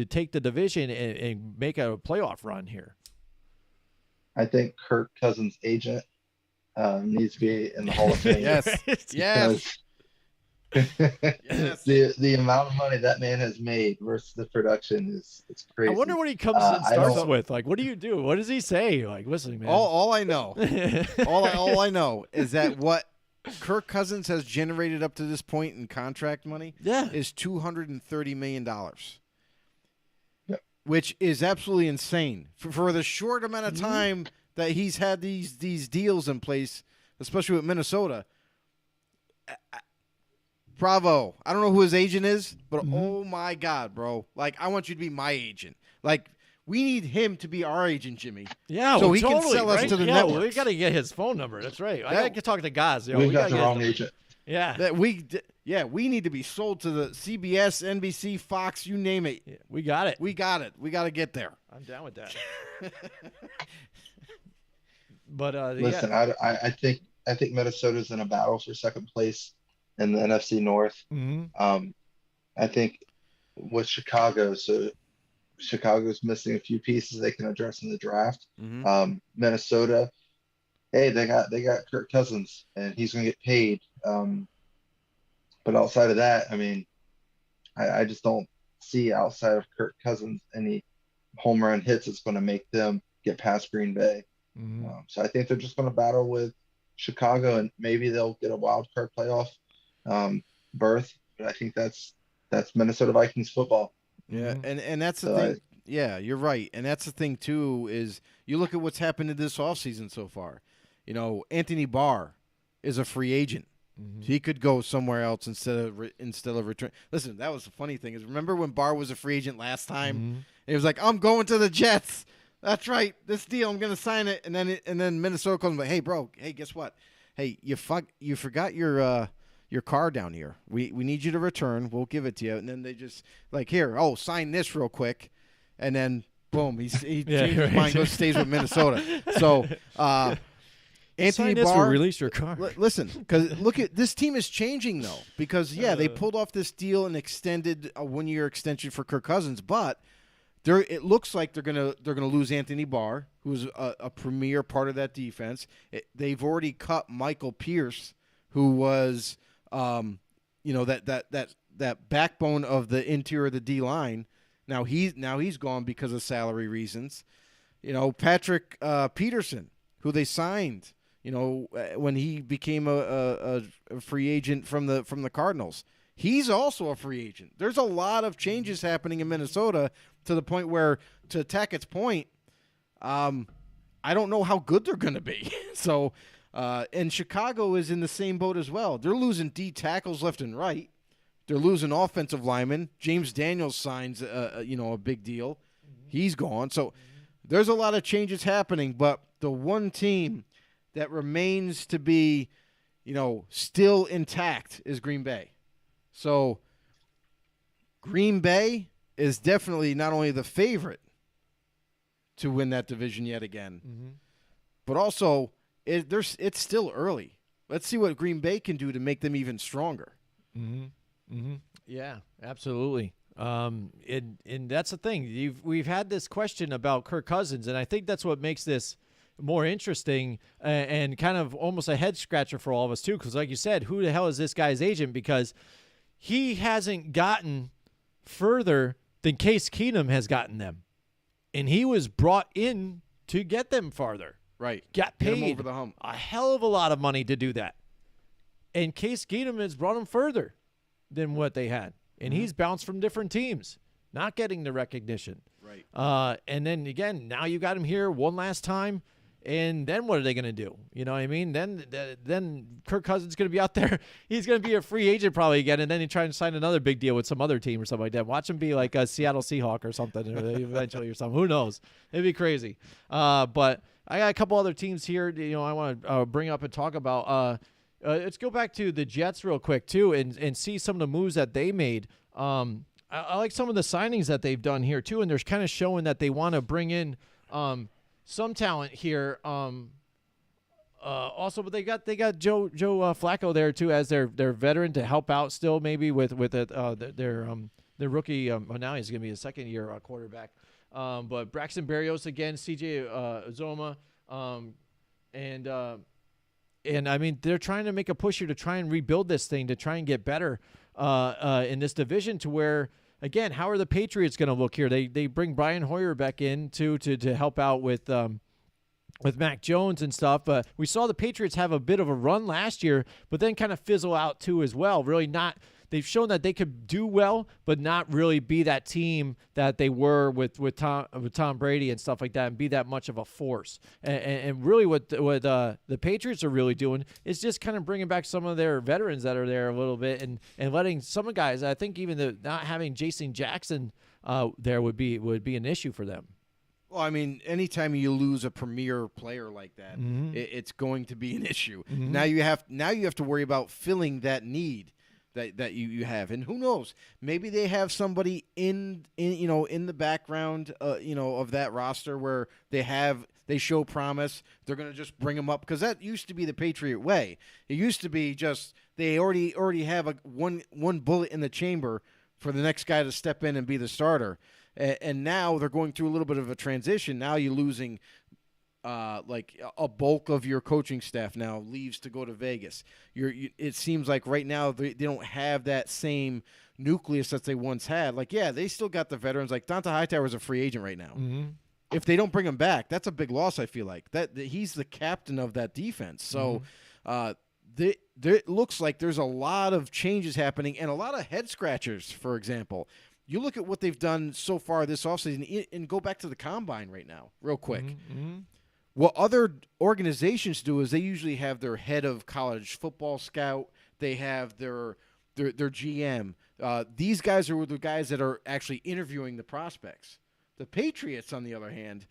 take the division and make a playoff run here? I think Kirk Cousins' agent needs to be in the Hall of Fame. Yes. Yes. Yes. The amount of money that man has made versus the production it's crazy. I wonder what he comes and starts with. Like, what do you do? What does he say? Like, listen, man. All I know, all I know is that what Kirk Cousins has generated up to this point in contract money is $230 million. Yep. Which is absolutely insane for the short amount of time that he's had these deals in place, especially with Minnesota. Bravo. I don't know who his agent is, but oh my God, bro. Like, I want you to be my agent. Like, we need him to be our agent, Jimmy. Yeah, so he totally, can sell us to the network. network. We got to get his phone number. That's right. I got to talk to guys. We got the wrong agent. Yeah. We need to be sold to the CBS, NBC, Fox, you name it. Yeah, we got it. We got it. We got to get there. I'm down with that. But listen, I think Minnesota's in a battle for second place in the NFC North. I think with Chicago's missing a few pieces they can address in the draft. Minnesota, hey, they got Kirk Cousins and he's going to get paid. But outside of that, I mean, I just don't see outside of Kirk Cousins any home run hits that's going to make them get past Green Bay. So I think they're just going to battle with Chicago and maybe they'll get a wild card playoff berth. But I think that's Minnesota Vikings football. Yeah, and that's the thing. Yeah, you're right. And that's the thing, too, is you look at what's happened in this offseason so far. You know, Anthony Barr is a free agent. He could go somewhere else instead of return. Listen, that was the funny thing is remember when Barr was a free agent last time? He was like, I'm going to the Jets. That's right. This deal, I'm going to sign it. And then Minnesota calls him like, hey, bro, hey, guess what? Hey, you forgot your car down here. We need you to return. We'll give it to you. And then they just like, here, sign this real quick. And then boom, he changed his mind, stays with Minnesota. So Anthony Barr, release your car. Listen, because look at this team is changing though. Because they pulled off this deal and extended a 1-year extension for Kirk Cousins, but it looks like they're gonna lose Anthony Barr, who's a premier part of that defense. They've already cut Michael Pierce, who was that backbone of the interior of the D line. Now he's gone because of salary reasons. You know, Patrick Peterson, who they signed, you know, when he became a free agent from the Cardinals. He's also a free agent. There's a lot of changes happening in Minnesota to the point where, to Tackett's point, I don't know how good they're going to be. So, and Chicago is in the same boat as well. They're losing D tackles left and right. They're losing offensive linemen. James Daniels signs a big deal. He's gone. So there's a lot of changes happening, but the one team that remains to be, still intact is Green Bay. So Green Bay is definitely not only the favorite to win that division yet again, but also it's still early. Let's see what Green Bay can do to make them even stronger. Yeah, absolutely. And that's the thing. We've had this question about Kirk Cousins, and I think that's what makes this more interesting and kind of almost a head scratcher for all of us too. Because, like you said, who the hell is this guy's agent? Because he hasn't gotten further than Case Keenum has gotten them, and he was brought in to get them farther. Right, got paid get him over the hump. A hell of a lot of money to do that, and Case Keenum has brought him further than what they had, and he's bounced from different teams, not getting the recognition. Right. And then again, now you got him here one last time, and then what are they going to do? You know what I mean? Then Kirk Cousins is going to be out there. He's going to be a free agent probably again, and then he try to sign another big deal with some other team or something like that. Watch him be like a Seattle Seahawk or something eventually or something. Who knows? It'd be crazy. But I got a couple other teams here. I want to bring up and talk about. Let's go back to the Jets real quick, too, and see some of the moves that they made. I like some of the signings that they've done here, too, and they're kind of showing that they want to bring in some talent here. Also, but they got Joe Flacco there, too, as their veteran to help out still maybe with their rookie. Now he's going to be a second-year quarterback. But Braxton Berrios again, C.J. Uzoma, And I mean, they're trying to make a push here to try and rebuild this thing, to try and get better in this division, to where, again, how are the Patriots going to look here? They bring Brian Hoyer back in to help out with Mac Jones and stuff. But we saw the Patriots have a bit of a run last year, but then kind of fizzle out too as well. Really not. They've shown that they could do well, but not really be that team that they were with Tom Brady and stuff like that, and be that much of a force. And really, what the Patriots are really doing is just kind of bringing back some of their veterans that are there a little bit, and letting some guys. I think even not having Jason Jackson there would be an issue for them. Well, I mean, anytime you lose a premier player like that, Mm-hmm. it's going to be an issue. Mm-hmm. Now you have to worry about filling that need that you have, and who knows? Maybe they have somebody in the background, of that roster where they show promise. They're going to just bring them up, because that used to be the Patriot way. It used to be just they already have one bullet in the chamber for the next guy to step in and be the starter. And now they're going through a little bit of a transition. Now you're losing like a bulk of your coaching staff now leaves to go to Vegas. It seems like right now they don't have that same nucleus that they once had. Like, yeah, they still got the veterans. Like, Donta Hightower is a free agent right now. Mm-hmm. If they don't bring him back, that's a big loss, I feel like. That he's the captain of that defense. So it looks like there's a lot of changes happening and a lot of head scratchers, for example. You look at what they've done so far this offseason and go back to the combine right now, real quick. Mm-hmm. What other organizations do is they usually have their head of college football scout. They have their GM. These guys are the guys that are actually interviewing the prospects. The Patriots, on the other hand,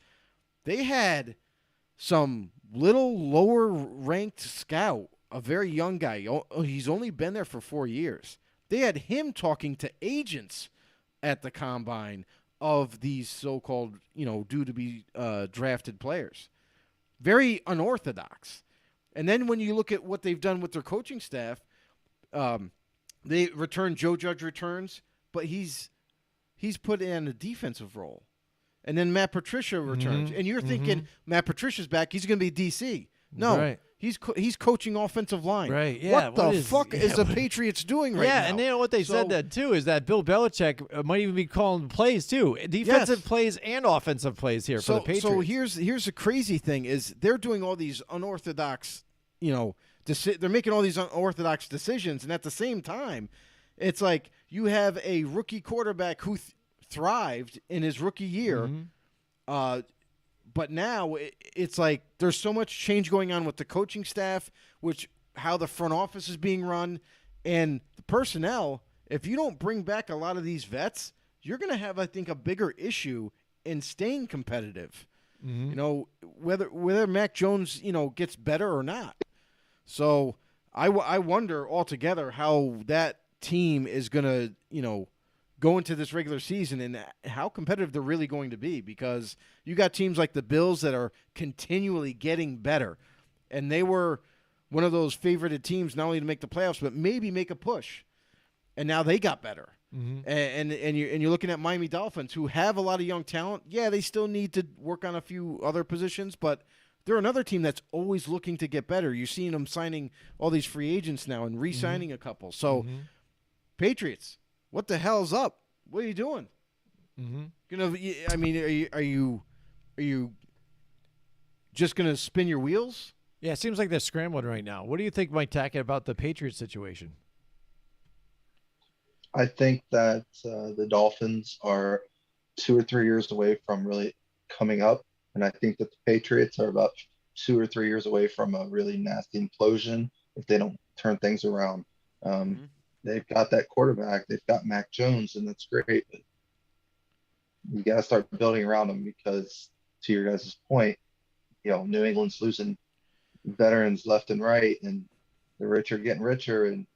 they had some little lower-ranked scout, a very young guy. He's only been there for 4 years. They had him talking to agents at the combine of these so-called, due to be drafted players. Very unorthodox. And then when you look at what they've done with their coaching staff, they return. Joe Judge returns, but he's put in a defensive role. And then Matt Patricia returns. And you're thinking Matt Patricia's back, he's going to be DC. No. Right. He's coaching offensive line. Right, yeah. What the fuck is the Patriots doing right now? Yeah, and you know what they said that too is that Bill Belichick might even be calling plays too, defensive plays and offensive plays here for the Patriots. So here's the crazy thing is they're doing all these unorthodox, they're making all these unorthodox decisions, and at the same time, it's like you have a rookie quarterback who thrived in his rookie year. But now it's like there's so much change going on with the coaching staff, how the front office is being run, and the personnel. If you don't bring back a lot of these vets, you're going to have, I think, a bigger issue in staying competitive. Whether Mac Jones, gets better or not. So I wonder altogether how that team is going to, go into this regular season and how competitive they're really going to be, because you got teams like the Bills that are continually getting better, and they were one of those favorited teams not only to make the playoffs but maybe make a push, and now they got better. And you're looking at Miami Dolphins, who have a lot of young talent. Yeah, they still need to work on a few other positions, but they're another team that's always looking to get better. You're seeing them signing all these free agents now and re-signing a couple. So Patriots, what the hell's up? What are you doing? I mean, are you just gonna spin your wheels? Yeah, it seems like they're scrambling right now. What do you think, Mike Tackett, about the Patriots situation? I think that the Dolphins are 2 or 3 years away from really coming up, and I think that the Patriots are about 2 or 3 years away from a really nasty implosion if they don't turn things around. They've got that quarterback. They've got Mac Jones, and that's great. But you got to start building around them because, to your guys' point, New England's losing veterans left and right, and the rich are getting richer, and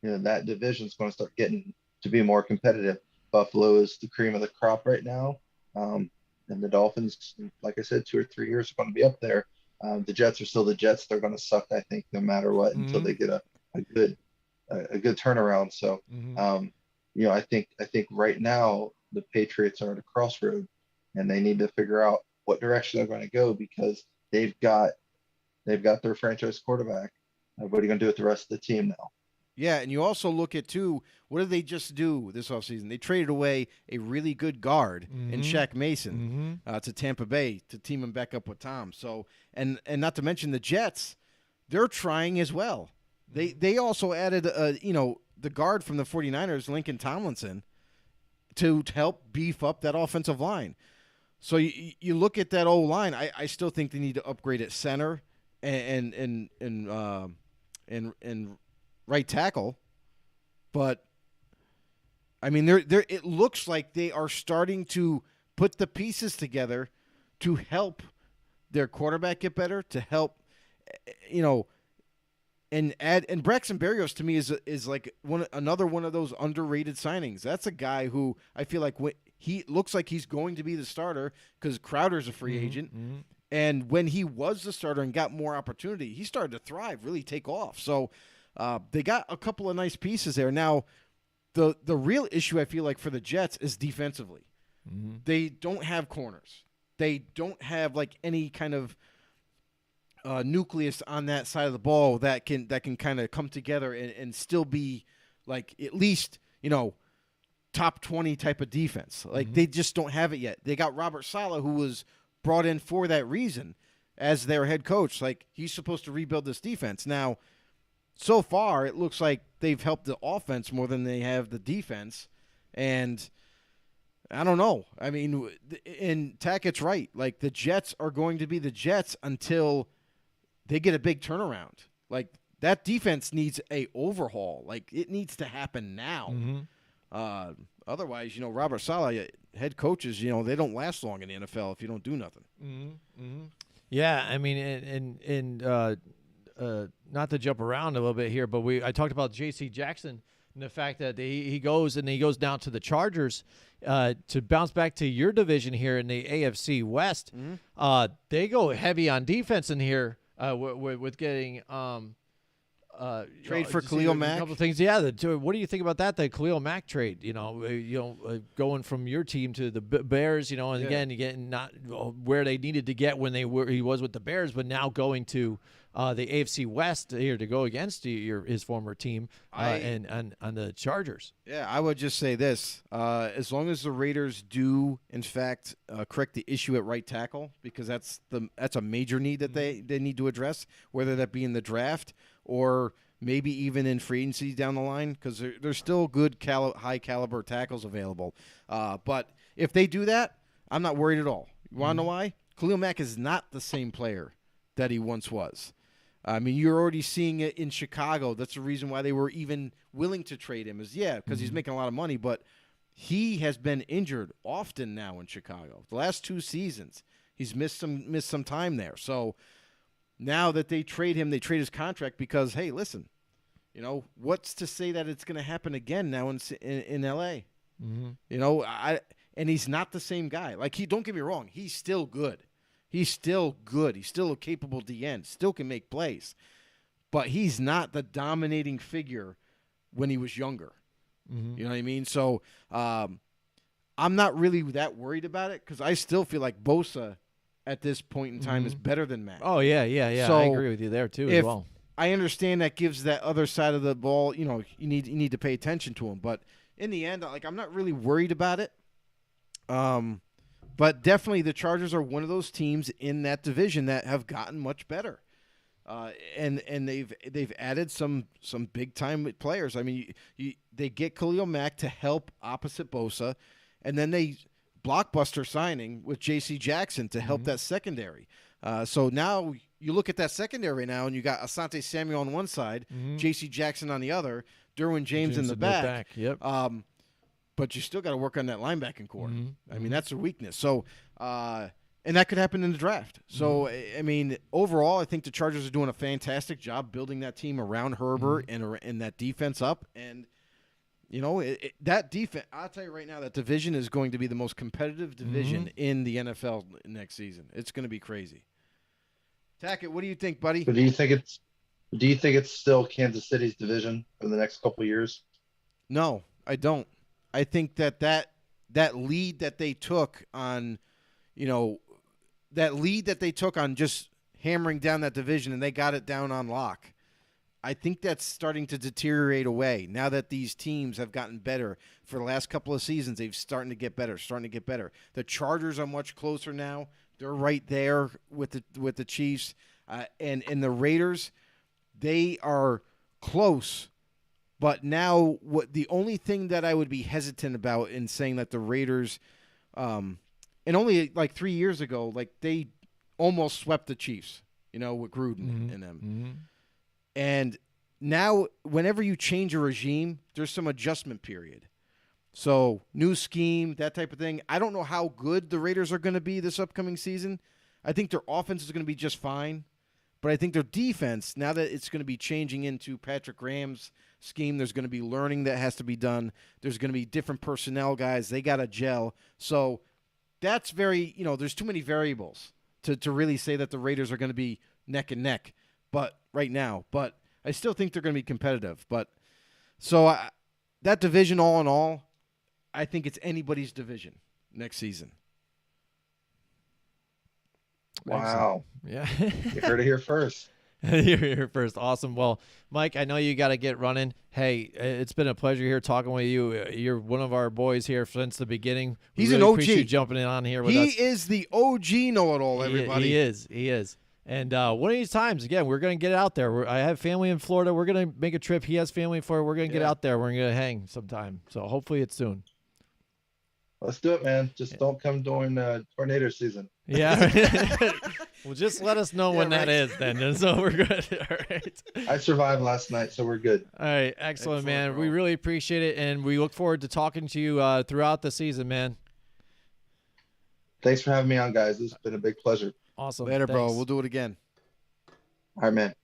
that division's going to start getting to be more competitive. Buffalo is the cream of the crop right now, and the Dolphins, like I said, 2 or 3 years are going to be up there. The Jets are still the Jets. They're going to suck, I think, no matter what, until they get a good turnaround. So, I think right now the Patriots are at a crossroad, and they need to figure out what direction they're going to go, because they've got their franchise quarterback. What are you going to do with the rest of the team now? Yeah, and you also look at, too, what did they just do this offseason? They traded away a really good guard in Shaq Mason to Tampa Bay to team him back up with Tom. So, and not to mention the Jets, they're trying as well. They also added, the guard from the 49ers, Lincoln Tomlinson, to help beef up that offensive line. So you look at that O-line, I still think they need to upgrade at center and right tackle, but I mean, it looks like they are starting to put the pieces together to help their quarterback get better, to help, and Braxton Berrios to me is like another one of those underrated signings. That's a guy who I feel like he looks like he's going to be the starter because Crowder's a free agent. And when he was the starter and got more opportunity, he started to thrive, really take off. So they got a couple of nice pieces there. Now, the real issue I feel like for the Jets is defensively. They don't have corners. They don't have like any kind of nucleus on that side of the ball that can kind of come together and still be like at least top 20 type of defense. Like they just don't have it yet. They got Robert Saleh, who was brought in for that reason as their head coach. Like he's supposed to rebuild this defense. Now, so far it looks like they've helped the offense more than they have the defense, and I don't know. I mean, and Tackett's right. Like the Jets are going to be the Jets until they get a big turnaround. Like that defense needs a overhaul. Like it needs to happen now. Otherwise, Robert Saleh, head coaches, they don't last long in the NFL if you don't do nothing. Yeah, I mean, and not to jump around a little bit here, but I talked about J.C. Jackson and the fact that he goes down to the Chargers to bounce back to your division here in the AFC West. They go heavy on defense in here with getting trade for Khalil Mack. A couple things, yeah. What do you think about that? The Khalil Mack trade, going from your team to the Bears, and again, getting not where they needed to get when he was with the Bears, but now going to the AFC West here to go against his former team and on the Chargers. Yeah, I would just say this: as long as the Raiders do, in fact, correct the issue at right tackle, because that's a major need that they need to address, whether that be in the draft or maybe even in free agency down the line, because there's still good high-caliber tackles available. But if they do that, I'm not worried at all. You want to know why? Khalil Mack is not the same player that he once was. I mean, you're already seeing it in Chicago. That's the reason why they were even willing to trade him because he's making a lot of money. But he has been injured often now in Chicago. The last 2 seasons, he's missed some time there. So now that they trade him, they trade his contract because, hey, listen, what's to say that it's going to happen again now in L.A.? And he's not the same guy. Like, don't get me wrong, he's still good. He's still good. He's still a capable DN. Still can make plays. But he's not the dominating figure when he was younger. You know what I mean? So I'm not really that worried about it because I still feel like Bosa at this point in time is better than Mack. Oh, yeah. So I agree with you there, too, as well. I understand that gives that other side of the ball, you need to pay attention to him. But in the end, I'm not really worried about it. But definitely the Chargers are one of those teams in that division that have gotten much better. And they've added some big time players. I mean, they get Khalil Mack to help opposite Bosa, and then they blockbuster signing with J.C. Jackson to help that secondary. So now you look at that secondary right now, and you got Asante Samuel on one side, J.C. Jackson on the other, Derwin James in the back. Yep. But you still got to work on that linebacking core. I mean, that's a weakness. So, and that could happen in the draft. So, I mean, overall, I think the Chargers are doing a fantastic job building that team around Herbert and that defense up. And, that defense, I'll tell you right now, that division is going to be the most competitive division in the NFL next season. It's going to be crazy. Tackett, what do you think, buddy? But do you think it's still Kansas City's division for the next couple of years? No, I don't. I think that lead that they took on, just hammering down that division, and they got it down on lock. I think that's starting to deteriorate away now that these teams have gotten better. For the last couple of seasons, they've starting to get better. The Chargers are much closer now. They're right there with the Chiefs. And the Raiders, they are close. But now the only thing that I would be hesitant about in saying that the Raiders, and only like 3 years ago, like they almost swept the Chiefs, with Gruden and them. Mm-hmm. And now, whenever you change a regime, there's some adjustment period. So, new scheme, that type of thing. I don't know how good the Raiders are going to be this upcoming season. I think their offense is going to be just fine. But I think their defense, now that it's going to be changing into Patrick Graham's scheme, there's going to be learning that has to be done. There's going to be different personnel guys. They got to gel. So, that's very, there's too many variables to really say that the Raiders are going to be neck and neck. But right now, I still think they're going to be competitive. But so that division, all in all, I think it's anybody's division next season. Wow. Yeah. You heard it here first. You're here first. Awesome. Well, Mike, I know you got to get running. Hey, it's been a pleasure here talking with you. You're one of our boys here since the beginning. He's an OG. Appreciate you jumping in on here with us. He is the OG know-it-all, everybody. He is. And one of these times, again, we're going to get out there. I have family in Florida. We're going to make a trip. He has family in Florida. We're going to get out there. We're going to hang sometime. So hopefully it's soon. Let's do it, man. Just don't come during tornado season. Yeah. Well, just let us know when that is then. And so we're good. All right. I survived last night, so we're good. All right. Excellent, man. Bro. We really appreciate it. And we look forward to talking to you throughout the season, man. Thanks for having me on, guys. This has been a big pleasure. Awesome. Later, bro. Thanks. We'll do it again. All right, man.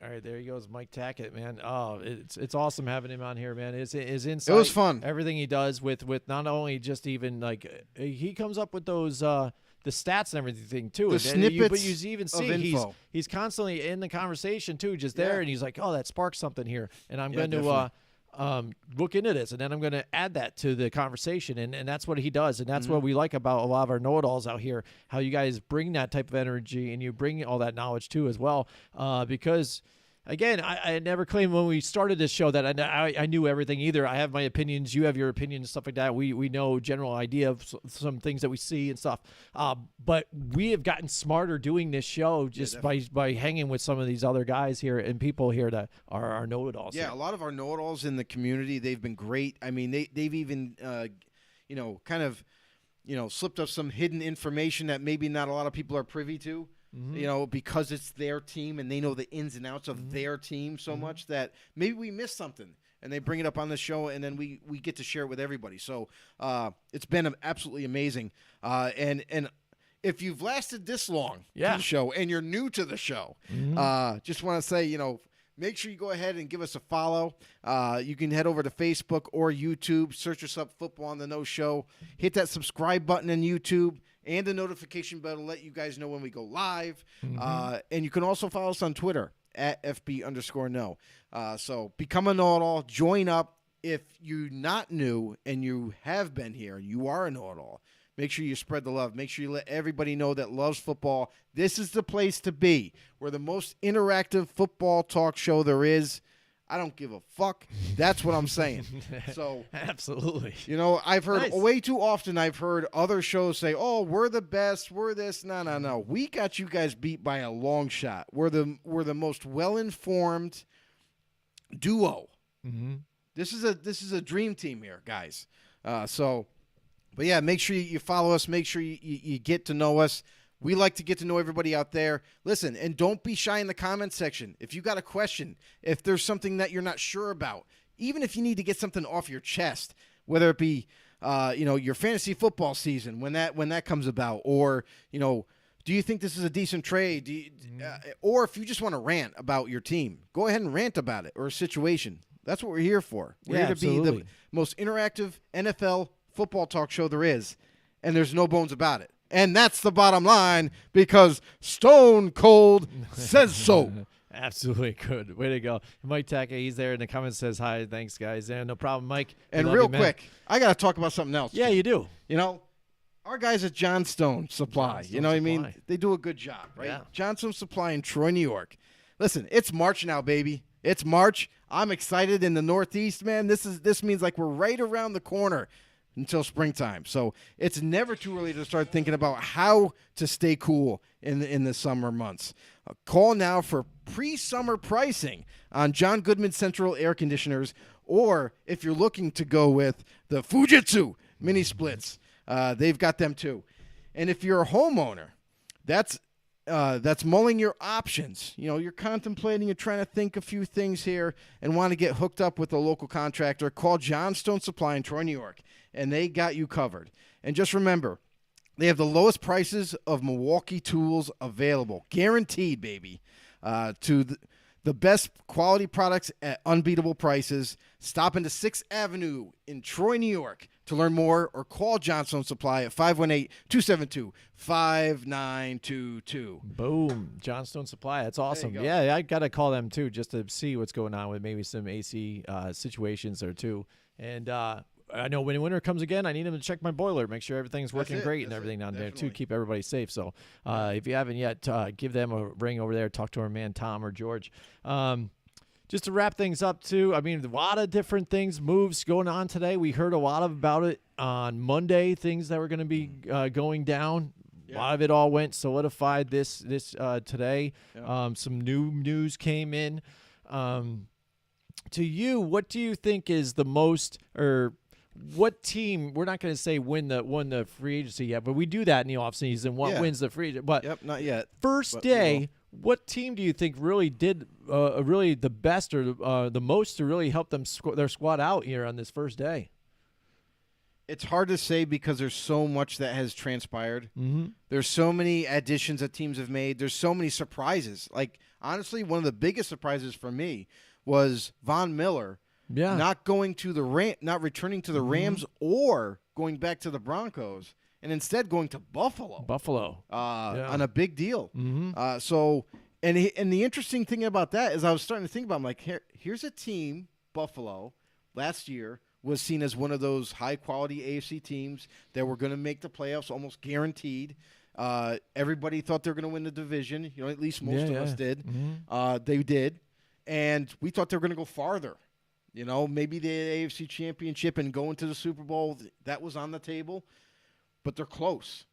All right, there he goes, Mike Tackett, man. Oh, it's awesome having him on here, man. His insight, It was fun. Everything he does with not only just even like he comes up with those the stats and everything too. The snippets but you even see of info. he's constantly in the conversation too, just there, and he's like, oh, that sparks something here, and I'm going to look into this, and then I'm going to add that to the conversation, and that's what he does, and that's what we like about a lot of our know-it-alls out here, how you guys bring that type of energy and you bring all that knowledge too as well, because again, I never claimed when we started this show that I knew everything either. I have my opinions, you have your opinions, stuff like that. We know general idea of some things that we see and stuff. But we have gotten smarter doing this show just by hanging with some of these other guys here and people here that are our know-it-alls. Yeah, a lot of our know-it-alls in the community, they've been great. I mean, they've even, kind of, slipped up some hidden information that maybe not a lot of people are privy to. Because it's their team and they know the ins and outs of their team so much that maybe we missed something and they bring it up on the show and then we get to share it with everybody. So it's been absolutely amazing. And if you've lasted this long to the show and you're new to the show, just want to say, make sure you go ahead and give us a follow. You can head over to Facebook or YouTube, search us up Football on the No Show. Hit that subscribe button on YouTube and the notification bell to let you guys know when we go live. And you can also follow us on Twitter at FB_no. So become a know-it-all. Join up. If you're not new and you have been here, you are a know-it-all. Make sure you spread the love. Make sure you let everybody know that loves football. This is the place to be. We're the most interactive football talk show there is. I don't give a fuck. That's what I'm saying. So absolutely. I've heard way too often. I've heard other shows say, "Oh, we're the best. We're this." No. We got you guys beat by a long shot. We're the most well-informed duo. This is a dream team here, guys. But yeah, make sure you follow us. Make sure you get to know us. We like to get to know everybody out there. Listen, and don't be shy in the comment section. If you got a question, if there's something that you're not sure about, even if you need to get something off your chest, whether it be, your fantasy football season when that comes about, or do you think this is a decent trade? Or if you just want to rant about your team, go ahead and rant about it or a situation. That's what we're here for. We're here to be the most interactive NFL football talk show there is, and there's no bones about it. And that's the bottom line because Stone Cold says so. Absolutely good. Way to go. Mike Tackett, he's there in the comments, says hi. Thanks, guys. And no problem, Mike. And real quick, I got to talk about something else. Yeah, you do. Our guys at Johnstone Supply, Johnstone you know what I mean? Supply. They do a good job, right? Yeah. Johnstone Supply in Troy, New York. Listen, it's March now, baby. It's March. I'm excited in the Northeast, man. This means like we're right around the corner until springtime. So it's never too early to start thinking about how to stay cool in the summer months. Call now for pre-summer pricing on John Goodman Central air conditioners, or if you're looking to go with the Fujitsu mini splits, they've got them too. And if you're a homeowner, that's mulling your options. You know, you're contemplating, you're trying to think a few things here and want to get hooked up with a local contractor, call Johnstone Supply in Troy, New York, and they got you covered. And just remember, they have the lowest prices of Milwaukee tools available, guaranteed, baby, to the best quality products at unbeatable prices. Stop into 6th Avenue in Troy, New York to learn more, or call Johnstone Supply at 518-272-5922. Boom. Johnstone Supply. That's awesome. go. Yeah, I got to call them too just to see what's going on with maybe some AC situations there too. And I know when winter comes again, I need them to check my boiler, make sure everything's working great and everything down there too, keep everybody safe. So if you haven't yet, give them a ring over there, talk to our man Tom or George. Just to wrap things up too, I mean, a lot of different things, moves going on today. We heard a lot about it on Monday, things that were going to be going down. Yeah. A lot of it all went solidified this today. Yeah. Some new news came in. To you, what do you think is the most, or what team, we're not going to say won the free agency yet, but we do that in the offseason. What wins the free agency? But not yet. First day, what team do you think really did really the best or the most to really help them their squad out here on this first day? It's hard to say because there's so much that has transpired. Mm-hmm. There's so many additions that teams have made. There's so many surprises. Like, honestly, one of the biggest surprises for me was Von Miller not returning to the Rams or going back to the Broncos, and instead going to Buffalo. On a big deal. Mm-hmm. So the interesting thing about that is I was starting to think about, I'm like, here's a team, Buffalo, last year was seen as one of those high-quality AFC teams that were going to make the playoffs almost guaranteed. Everybody thought they were going to win the division. You know, at least most of us did. Mm-hmm. They did. And we thought they were going to go farther. You know, maybe the AFC Championship and go into the Super Bowl. That was on the table. But they're close.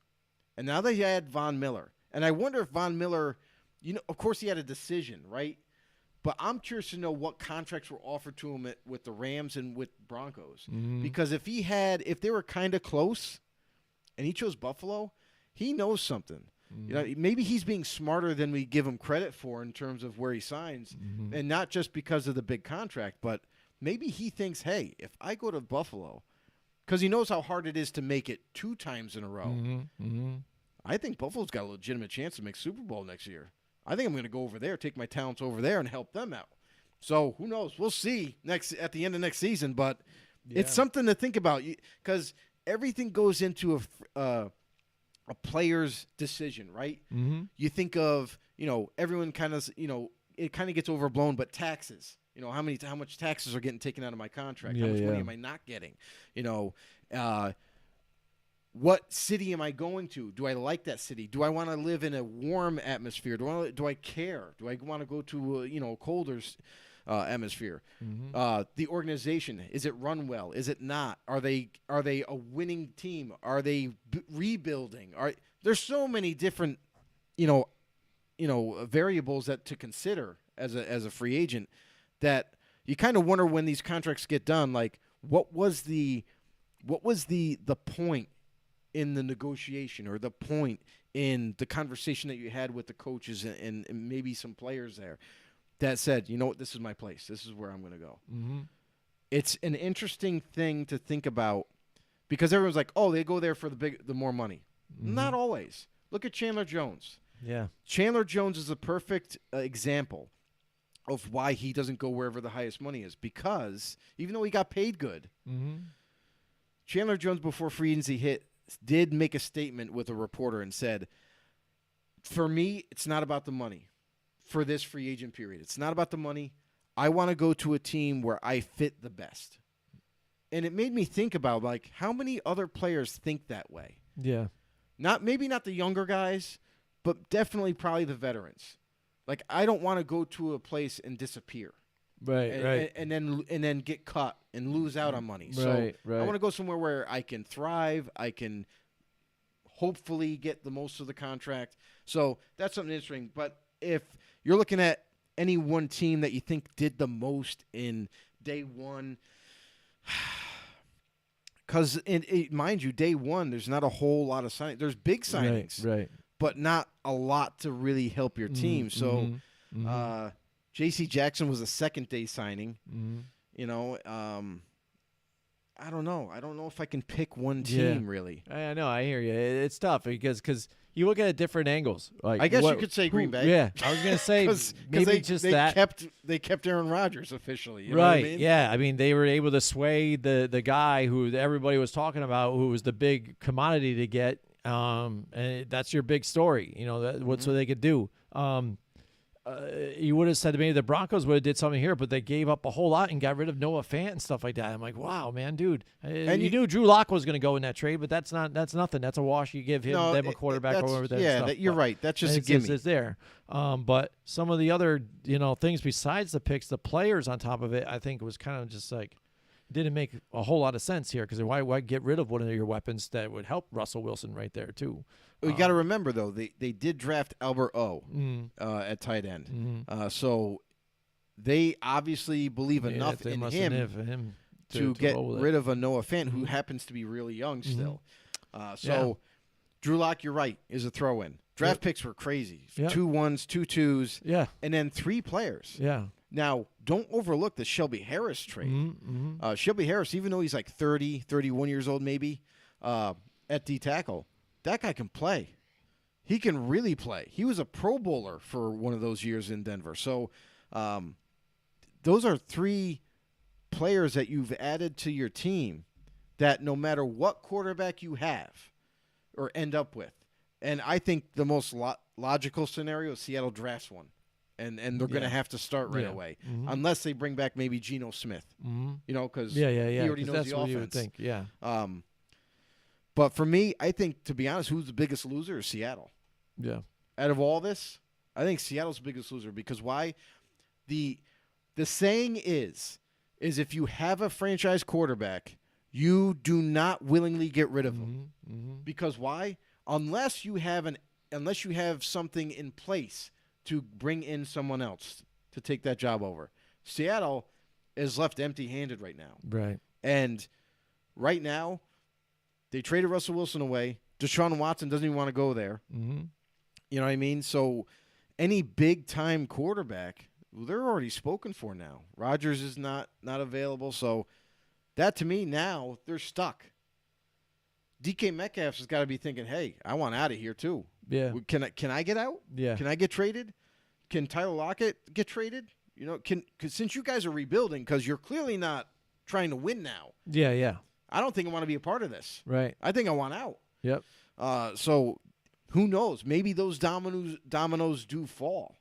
And now they had Von Miller. And I wonder if Von Miller, you know, of course he had a decision, right? But I'm curious to know what contracts were offered to him with the Rams and with Broncos. Mm-hmm. Because if they were kind of close and he chose Buffalo, he knows something. Mm-hmm. You know, maybe he's being smarter than we give him credit for in terms of where he signs. Mm-hmm. And not just because of the big contract, but maybe he thinks, hey, if I go to Buffalo, because he knows how hard it is to make it 2 times in a row. Mm-hmm. Mm-hmm. I think Buffalo's got a legitimate chance to make Super Bowl next year. I think I'm going to go over there, take my talents over there, and help them out. So who knows? We'll see at the end of next season. But it's something to think about because everything goes into a player's decision, right? Mm-hmm. You think of, you know, everyone kind of, you know, it kind of gets overblown, but taxes. You know, how much taxes are getting taken out of my contract? How much money am I not getting? You know, what city am I going to? Do I like that city? Do I want to live in a warm atmosphere? Do I care? Do I want to go to a colder atmosphere? Mm-hmm. The organization, is it run well? Is it not? Are they a winning team? Are they rebuilding? There's so many different variables to consider as a free agent that you kind of wonder when these contracts get done. Like, what was the point in the negotiation or the point in the conversation that you had with the coaches and maybe some players there that said, you know what, this is my place. This is where I'm going to go. Mm-hmm. It's an interesting thing to think about because everyone's like, oh, they go there for the more money. Mm-hmm. Not always. Look at Chandler Jones. Yeah. Chandler Jones is a perfect example of why he doesn't go wherever the highest money is, because even though he got paid good, mm-hmm. Chandler Jones, before free agency hit, did make a statement with a reporter and said, for me, it's not about the money for this free agent period. It's not about the money. I want to go to a team where I fit the best. And it made me think about, like, how many other players think that way? Yeah. Maybe not the younger guys, but definitely probably the veterans. Like, I don't want to go to a place and disappear. Right, and then get cut and lose out on money. Right, so I want to go somewhere where I can thrive. I can hopefully get the most of the contract. So that's something interesting. But if you're looking at any one team that you think did the most in day one, because mind you, day one there's not a whole lot of signings. There's big signings, right, but not a lot to really help your team. So. J.C. Jackson was a second-day signing. You know, I don't know. I don't know if I can pick one team, really. I know. I hear you. It's tough because you look at it different angles. Like, I guess you could say Green Bay. Yeah, I was going to say maybe they kept Aaron Rodgers officially. You know right. what I mean? Yeah. I mean, they were able to sway the guy who everybody was talking about, who was the big commodity to get. And that's your big story. You know, what's what they could do. You would have said maybe the Broncos would have did something here, but they gave up a whole lot and got rid of Noah Fant and stuff like that. I'm like, wow, man, dude. And you knew Drew Lock was going to go in that trade, but that's nothing. That's a wash. You give them a quarterback over there. Yeah, you're right. That's just a gimme. It's there. But some of the other things besides the picks, the players on top of it, I think was kind of just like didn't make a whole lot of sense here because why get rid of one of your weapons that would help Russell Wilson right there too. You got to remember, though, they did draft Albert O at tight end. So they obviously believe enough in him to get rid of a Noah Fant, who happens to be really young still. Drew Lock, you're right, is a throw-in. Draft picks were crazy. 2 1s, 2 2s, and then 3 players. Yeah. Now, don't overlook the Shelby Harris trade. Shelby Harris, even though he's like 30, 31 years old maybe, at D-tackle, that guy can play. He can really play. He was a Pro Bowler for one of those years in Denver. So those are 3 players that you've added to your team that no matter what quarterback you have or end up with, and I think the most logical scenario is Seattle drafts one. And they're going to have to start right away, unless they bring back maybe Geno Smith. You know, because he already knows the offense. You would think, But for me, I think, to be honest, who's the biggest loser is Seattle. Yeah. Out of all this, I think Seattle's the biggest loser because why? The saying is if you have a franchise quarterback, you do not willingly get rid of him. Because why? Unless you have something in place to bring in someone else to take that job over. Seattle is left empty-handed right now. Right. And right now, they traded Russell Wilson away. Deshaun Watson doesn't even want to go there. You know what I mean? So any big-time quarterback, they're already spoken for now. Rodgers is not available. So that, to me, now they're stuck. DK Metcalf has got to be thinking, hey, I want out of here too. Yeah. Can I get out? Yeah. Can I get traded? Can Tyler Lockett get traded? You know, cause since you guys are rebuilding, because you're clearly not trying to win now. Yeah. I don't think I want to be a part of this. Right. I think I want out. Yep. So who knows? Maybe those dominoes do fall.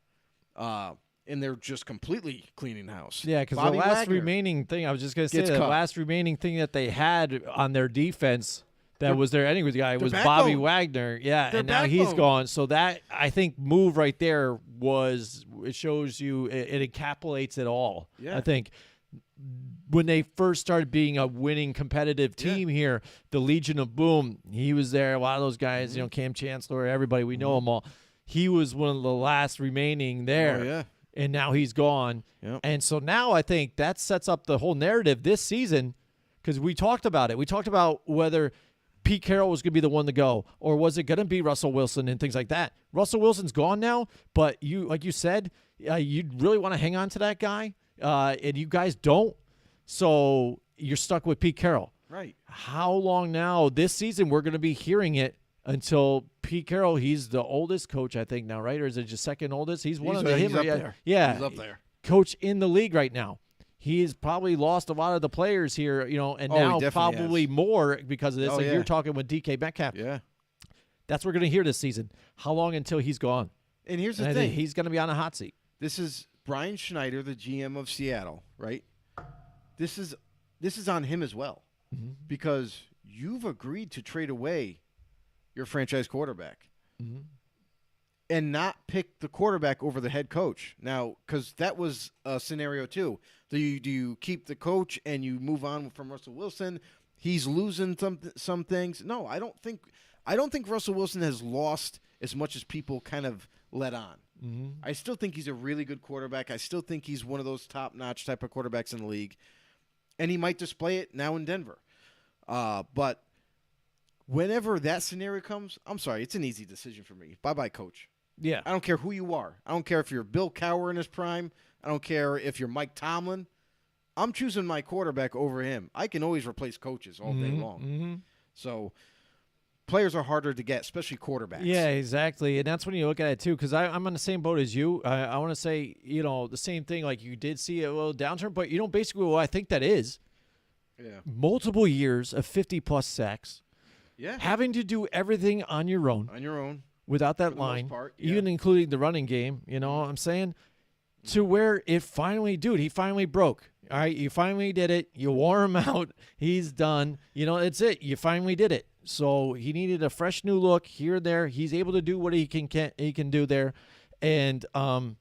And they're just completely cleaning house. Yeah, because the last remaining thing, I was just going to say, the last remaining thing that they had on their defense that was their ending guy was Bobby Wagner. Yeah, and now he's gone. So that, I think, move right there it shows you, it encapsulates it all. Yeah. I think when they first started being a winning competitive team here, the Legion of Boom, he was there. A lot of those guys, Cam Chancellor, everybody, we know them all. He was one of the last remaining there. Oh, yeah. And now he's gone. Yep. And so now I think that sets up the whole narrative this season because we talked about it. We talked about whether Pete Carroll was going to be the one to go or was it going to be Russell Wilson and things like that. Russell Wilson's gone now, but like you said, you really want to hang on to that guy, and you guys don't. So you're stuck with Pete Carroll. Right. How long now? This season we're going to be hearing it until Pete Carroll, he's the oldest coach, I think, now, right? Or is it just second oldest? He's one of the he's up there. Yeah. He's up there. Coach in the league right now. He's probably lost a lot of the players here, and now probably more because of this. You're talking with DK Metcalf. Yeah. That's what we're going to hear this season. How long until he's gone? And here's the thing. thing. He's going to be on a hot seat. This is Brian Schneider, the GM of Seattle, right? This is on him as well because you've agreed to trade away your franchise quarterback. Mhm. And not pick the quarterback over the head coach. Now, because that was a scenario too. Do you keep the coach and you move on from Russell Wilson? He's losing some things. No, I don't think Russell Wilson has lost as much as people kind of let on. Mm-hmm. I still think he's a really good quarterback. I still think he's one of those top-notch type of quarterbacks in the league. And he might display it now in Denver. But whenever that scenario comes, I'm sorry, it's an easy decision for me. Bye-bye, coach. Yeah. I don't care who you are. I don't care if you're Bill Cowher in his prime. I don't care if you're Mike Tomlin. I'm choosing my quarterback over him. I can always replace coaches all day long. Mm-hmm. So players are harder to get, especially quarterbacks. Yeah, exactly. And that's when you look at it, too, because I'm on the same boat as you. I want to say, the same thing. Like, you did see a little downturn, but, basically what I think that is multiple years of 50-plus sacks. Yeah. Having to do everything on your own. On your own. Without that For the line, most part, even including the running game, what I'm saying? To where it finally, he finally broke. All right, you finally did it. You wore him out. He's done. It's it. You finally did it. So he needed a fresh new look here and there. He's able to do what he can do there, and you're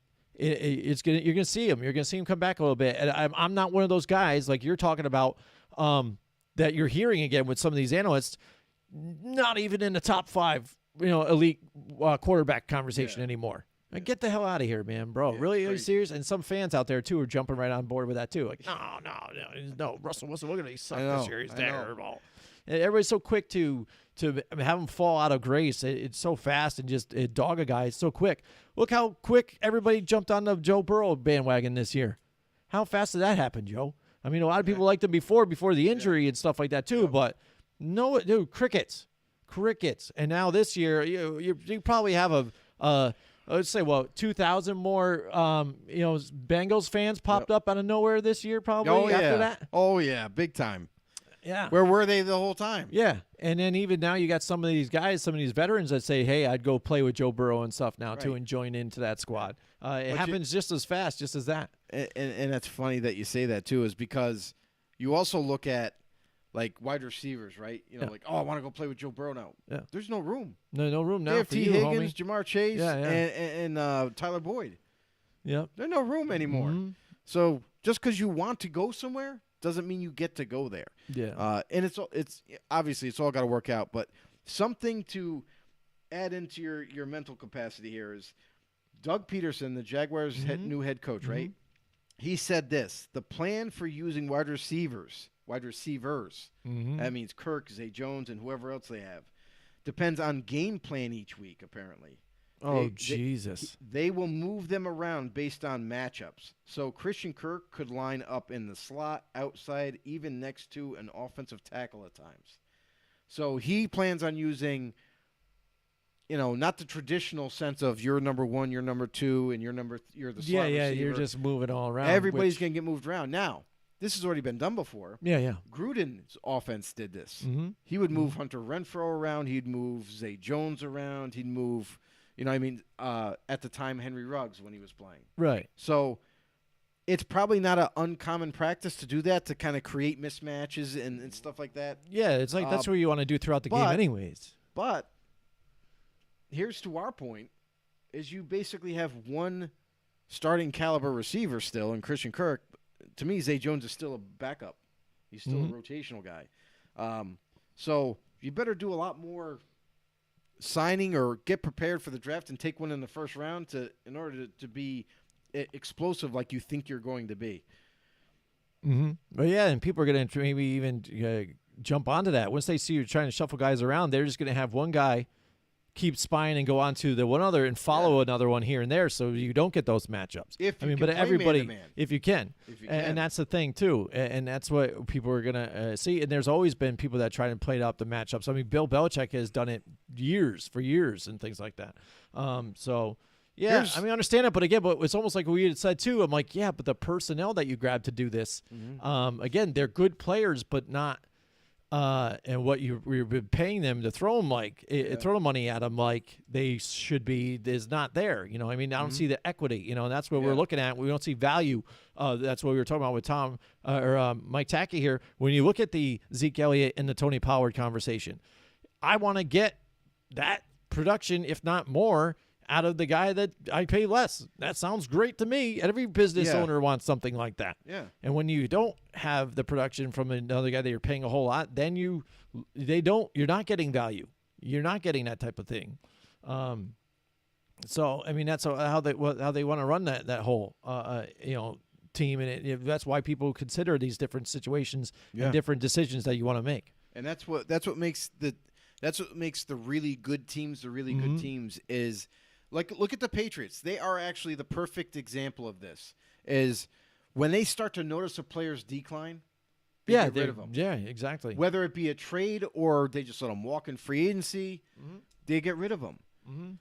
gonna see him. You're gonna see him come back a little bit. And I'm not one of those guys like you're talking about that you're hearing again with some of these analysts. Not even in the top 5. Elite quarterback conversation anymore. Like, get the hell out of here, man, bro. Really? Are you serious? And some fans out there, too, are jumping right on board with that, too. Like, no, Russell Wilson, look at him. He sucked this year. He's terrible. And everybody's so quick to have him fall out of grace. It's so fast and just dog a guy. It's so quick. Look how quick everybody jumped on the Joe Burrow bandwagon this year. How fast did that happen, Joe? I mean, a lot of people liked him before the injury and stuff like that, too. But, no, dude, crickets. And now this year, you probably have let's say 2,000 more Bengals fans popped up out of nowhere this year probably after that. Oh yeah, big time. Yeah. Where were they the whole time? Yeah. And then even now you got some of these guys, some of these veterans that say, "Hey, I'd go play with Joe Burrow and stuff now too and join into that squad." It happens just as fast, just as that. And that's funny that you say that too, is because you also look at like wide receivers, right? Like, I want to go play with Joe Burrow now. Yeah. There's no room. No room now for T. you, Higgins, homie. Jamar Chase, and Tyler Boyd. Yep. There's no room anymore. Mm-hmm. So just because you want to go somewhere doesn't mean you get to go there. Yeah. And it's obviously it's all got to work out, but something to add into your mental capacity here is Doug Peterson, the Jaguars' new head coach, right? He said this: the plan for using wide receivers. That means Kirk, Zay Jones, and whoever else they have. Depends on game plan each week, apparently. Jesus. They will move them around based on matchups. So Christian Kirk could line up in the slot, outside, even next to an offensive tackle at times. So he plans on using, not the traditional sense of you're number 1, you're number 2, and you're the slot receiver. You're just moving all around. Everybody's going to get moved around. Now, this has already been done before. Yeah. Gruden's offense did this. Mm-hmm. He would move Hunter Renfrow around. He'd move Zay Jones around. He'd move, at the time, Henry Ruggs when he was playing. Right. So it's probably not an uncommon practice to do that, to kind of create mismatches and stuff like that. Yeah, it's like that's what you want to do throughout the game anyways. But here's to our point, is you basically have one starting caliber receiver still in Christian Kirk. To me, Zay Jones is still a backup. He's still a rotational guy. So you better do a lot more signing or get prepared for the draft and take one in the first round in order to be explosive like you think you're going to be. Mm-hmm. But yeah, and people are going to maybe even jump onto that. Once they see you trying to shuffle guys around, they're just going to have one guy keep spying and go on to the one other and follow another one here and there, so you don't get those matchups. But everybody, if you can, and that's the thing too, and that's what people are gonna see. And there's always been people that try to play up the matchups. I mean, Bill Belichick has done it for years, and things like that. So yeah, I mean, I understand it, but again, it's almost like we had said too. I'm like, yeah, but the personnel that you grabbed to do this, again, they're good players, but not. And what you've been paying them to throw them throw the money at them like they should be is not there. I mean, I don't see the equity. And that's what we're looking at. We don't see value. That's what we were talking about with Tom or Mike Tackett here. When you look at the Zeke Elliott and the Tony Pollard conversation, I want to get that production, if not more, out of the guy that I pay less. That sounds great to me. Every business owner wants something like that. Yeah. And when you don't have the production from another guy that you're paying a whole lot, then you're not getting value. You're not getting that type of thing. So I mean, that's how they want to run that whole team, and that's why people consider these different situations and different decisions that you want to make. And that's what makes the really good teams the really good teams is. Like, look at the Patriots. They are actually the perfect example of this. Is when they start to notice a player's decline, they get rid of them. Yeah, exactly. Whether it be a trade or they just let them walk in free agency, they get rid of them. Mm-hmm.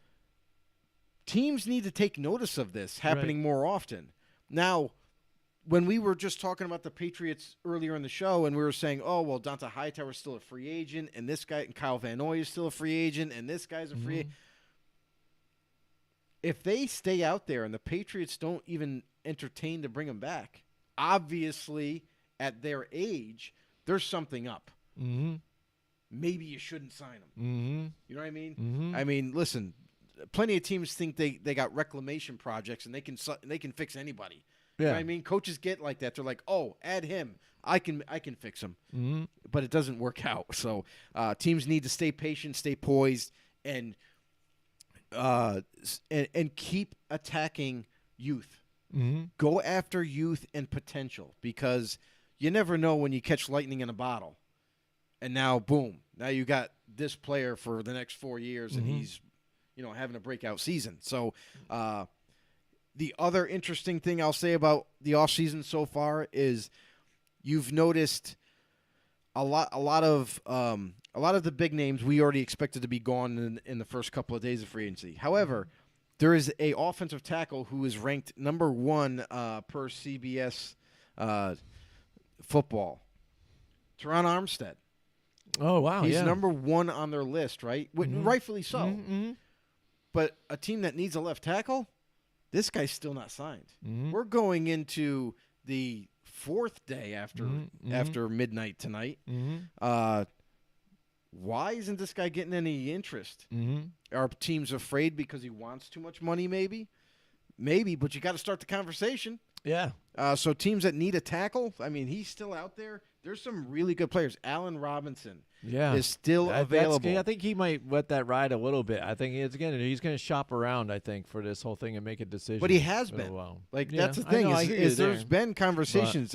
Teams need to take notice of this happening more often. Now, when we were just talking about the Patriots earlier in the show, and we were saying, oh, well, Donta Hightower's still a free agent, and this guy, and Kyle Van Noy is still a free agent, and this guy's a free agent. If they stay out there and the Patriots don't even entertain to bring them back, obviously at their age, there's something up. Mm-hmm. Maybe you shouldn't sign them. Mm-hmm. You know what I mean? Mm-hmm. I mean, listen, plenty of teams think they got reclamation projects and they can fix anybody. You know what I mean? Coaches get like that. They're like, oh, add him. I can fix him. Mm-hmm. But it doesn't work out. So teams need to stay patient, stay poised, and keep attacking youth. Mm-hmm. Go after youth and potential, because you never know when you catch lightning in a bottle. And now, boom, now you got this player for the next 4 years, and he's, having a breakout season. So the other interesting thing I'll say about the offseason so far is you've noticed a lot of the big names we already expected to be gone in the first couple of days of free agency. However, there is a offensive tackle who is ranked number 1 per CBS football, Teron Armstead. Oh, wow. He's number 1 on their list, right? Rightfully so. Mm-hmm. But a team that needs a left tackle, this guy's still not signed. Mm-hmm. We're going into the 4th day after midnight tonight. Mm-hmm. Why isn't this guy getting any interest? Mm-hmm. Are teams afraid because he wants too much money? Maybe, but you got to start the conversation. Yeah. So teams that need a tackle, I mean, he's still out there. There's some really good players. Allen Robinson is still available. I think he might let that ride a little bit. I think he's going to shop around, I think, for this whole thing and make a decision. But he has been. That's the thing. There's been conversations,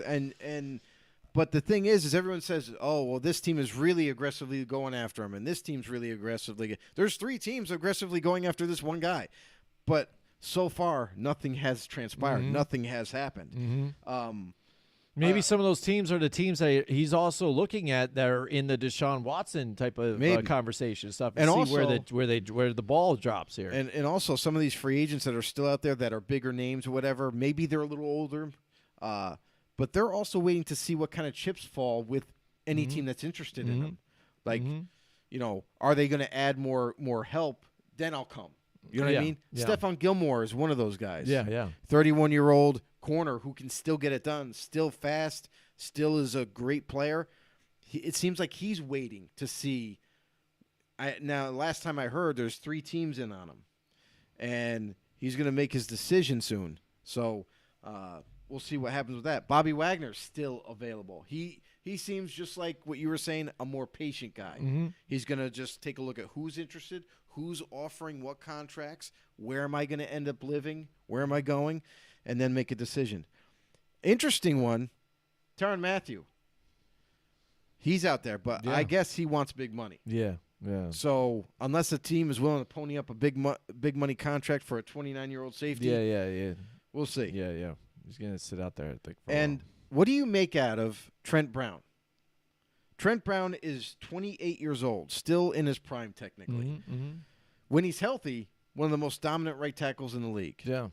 but the thing is everyone says, oh, well, this team is really aggressively going after him, and this team's really aggressively. There's 3 teams aggressively going after this one guy. But so far, nothing has transpired. Mm-hmm. Nothing has happened. Mm-hmm. Maybe some of those teams are the teams that he's also looking at that are in the Deshaun Watson type of conversation stuff, and see also, where the ball drops here. And also some of these free agents that are still out there that are bigger names or whatever, maybe they're a little older, but they're also waiting to see what kind of chips fall with any team that's interested in them. Like, are they going to add more help? Then I'll come. You know what I mean? Yeah. Stephon Gilmore is one of those guys. Yeah. 31-year-old corner who can still get it done, still fast, still is a great player. It seems like he's waiting to see. Now, last time I heard, there's 3 teams in on him, and he's going to make his decision soon. So we'll see what happens with that. Bobby Wagner's still available. He seems just like what you were saying, a more patient guy. Mm-hmm. He's going to just take a look at who's interested, who's offering what contracts, where am I going to end up living, where am I going, and then make a decision. Interesting one, Tyrann Mathieu. He's out there, but I guess he wants big money. Yeah. So unless a team is willing to pony up a big money contract for a 29-year-old safety, we'll see. Yeah. He's going to sit out there, I think. And what do you make out of Trent Brown? Trent Brown is 28 years old, still in his prime technically. Mm-hmm. When he's healthy, one of the most dominant right tackles in the league. Yeah.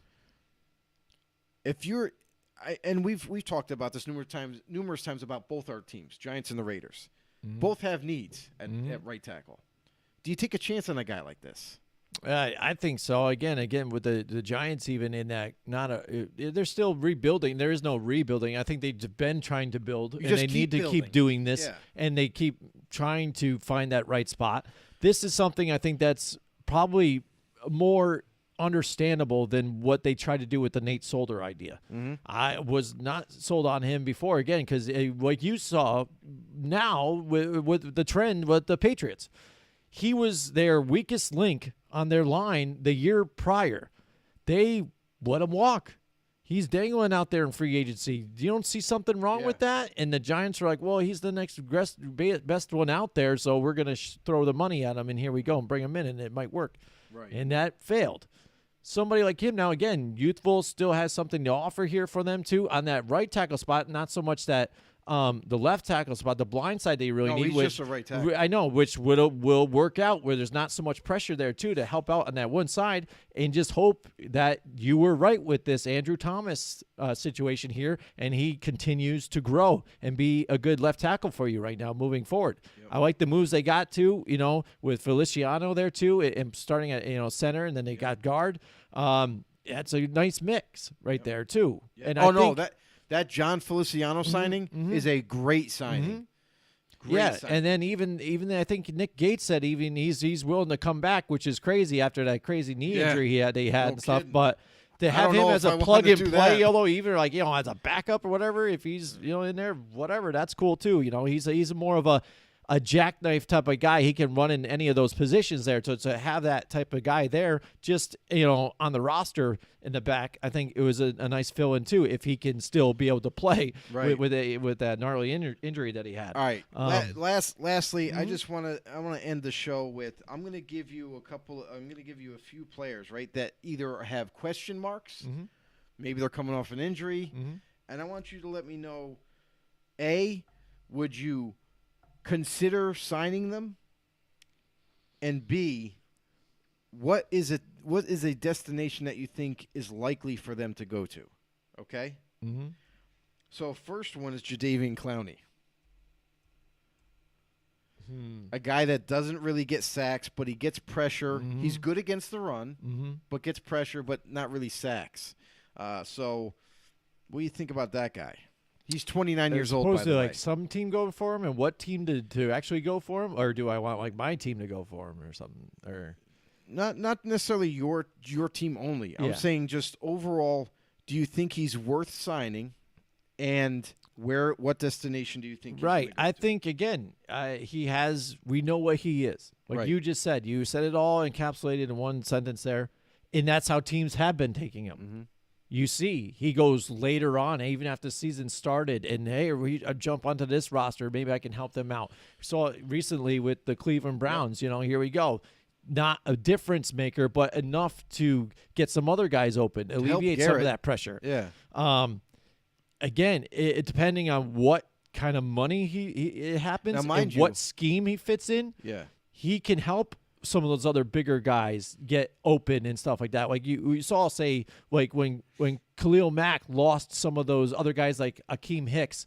If you're, and we've talked about this numerous times about both our teams, Giants and the Raiders. Mm-hmm. Both have needs at right tackle. Do you take a chance on a guy like this? I think so. Again, with the Giants, even in that, they're still rebuilding. There is no rebuilding. I think they've been trying to build, and they need to keep doing this, and they keep trying to find that right spot. This is something I think that's probably more understandable than what they tried to do with the Nate Solder idea. Mm-hmm. I was not sold on him before, again, because like you saw now with the trend with the Patriots, he was their weakest link on their line the year prior. They let him walk. He's dangling out there in free agency. You don't see something wrong with that? And the Giants are like, well, he's the next best one out there, so we're going to throw the money at him, and here we go, and bring him in, and it might work. Right. And that failed. Somebody like him now, again, youthful, still has something to offer here for them too on that right tackle spot. Not so much that the left tackle spot, the blind side that you really need. He's just a right tackle. I know, which will work out where there's not so much pressure there too to help out on that one side, and just hope that you were right with this Andrew Thomas situation here, and he continues to grow and be a good left tackle for you right now moving forward. Yep. I like the moves they got too, with Feliciano there too, and starting at center, and then they got guard. That's a nice mix right there too. Yep. And that John Feliciano signing is a great signing. Great signing. And then even I think Nick Gates said even he's willing to come back, which is crazy after that crazy knee injury he had and stuff. Kidding. But to have him as a plug and play, although even as a backup or whatever, if he's in there, whatever, that's cool too. He's more of a jackknife type of guy. He can run in any of those positions there. So to have that type of guy there, just on the roster in the back, I think it was a nice fill in too. If he can still be able to play with that gnarly injury that he had. All right. Lastly, I want to end the show with I'm going to give you a few players that either have question marks, maybe they're coming off an injury, and I want you to let me know: A, would you consider signing them? And B, what is a destination that you think is likely for them to go to? Okay? Mm-hmm. So first one is Jadeveon Clowney. A guy that doesn't really get sacks, but he gets pressure. He's good against the run, but gets pressure, but not really sacks. So what do you think about that guy? He's 29 years old, by the way. Some team go for him, and what team to actually go for him? Or do I want my team to go for him or something? Or Not necessarily your team only. I'm saying just overall, do you think he's worth signing? And what destination do you think he's going to go I to? think, again, we know what he is. Like you just said. You said it all encapsulated in one sentence there. And that's how teams have been taking him. You see, he goes later on, even after the season started, and, hey, we jump onto this roster. Maybe I can help them out. So recently with the Cleveland Browns, here we go. Not a difference maker, but enough to get some other guys open, alleviate some of that pressure. Yeah. Again, depending on what kind of money it happens and what scheme he fits in, he can help some of those other bigger guys get open and stuff like that. Like you saw, say, like when Khalil Mack lost some of those other guys like Akeem Hicks